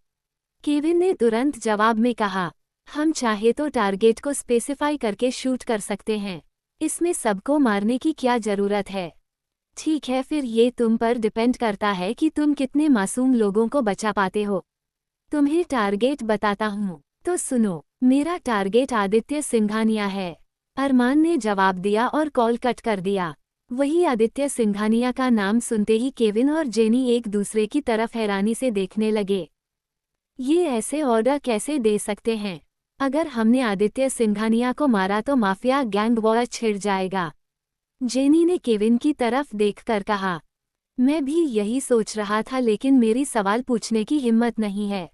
केविन ने तुरंत जवाब में कहा, हम चाहे तो टारगेट को स्पेसिफाई करके शूट कर सकते हैं। इसमें सबको मारने की क्या जरूरत है? ठीक है, फिर ये तुम पर डिपेंड करता है कि तुम कितने मासूम लोगों को बचा पाते हो। तुम्हें टारगेट बताता हूँ, तो सुनो। मेरा टारगेट आदित्य सिंघानिया है, अरमान ने जवाब दिया और कॉल कट कर दिया। वही आदित्य सिंघानिया का नाम सुनते ही केविन और जेनी एक दूसरे की तरफ हैरानी से देखने लगे। ये ऐसे ऑर्डर कैसे दे सकते हैं? अगर हमने आदित्य सिंघानिया को मारा तो माफिया गैंग वॉर छिड़ जाएगा। जेनी ने केविन की तरफ देखकर कहा, मैं भी यही सोच रहा था, लेकिन मेरी सवाल पूछने की हिम्मत नहीं है।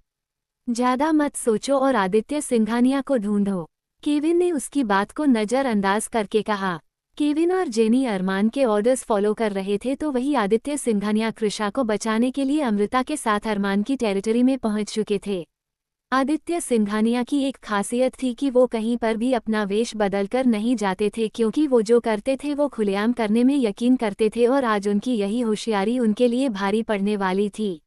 ज्यादा मत सोचो और आदित्य सिंघानिया को ढूंढो, केविन ने उसकी बात को नजरअंदाज करके कहा। केविन और जेनी अरमान के ऑर्डर्स फॉलो कर रहे थे तो वही आदित्य सिंघानिया कृषा को बचाने के लिए अमृता के साथ अरमान की टेरिटरी में पहुंच चुके थे। आदित्य सिंघानिया की एक खासियत थी कि वो कहीं पर भी अपना वेश बदलकर नहीं जाते थे, क्योंकि वो जो करते थे वो खुलेआम करने में यकीन करते थे और आज उनकी यही होशियारी उनके लिए भारी पड़ने वाली थी।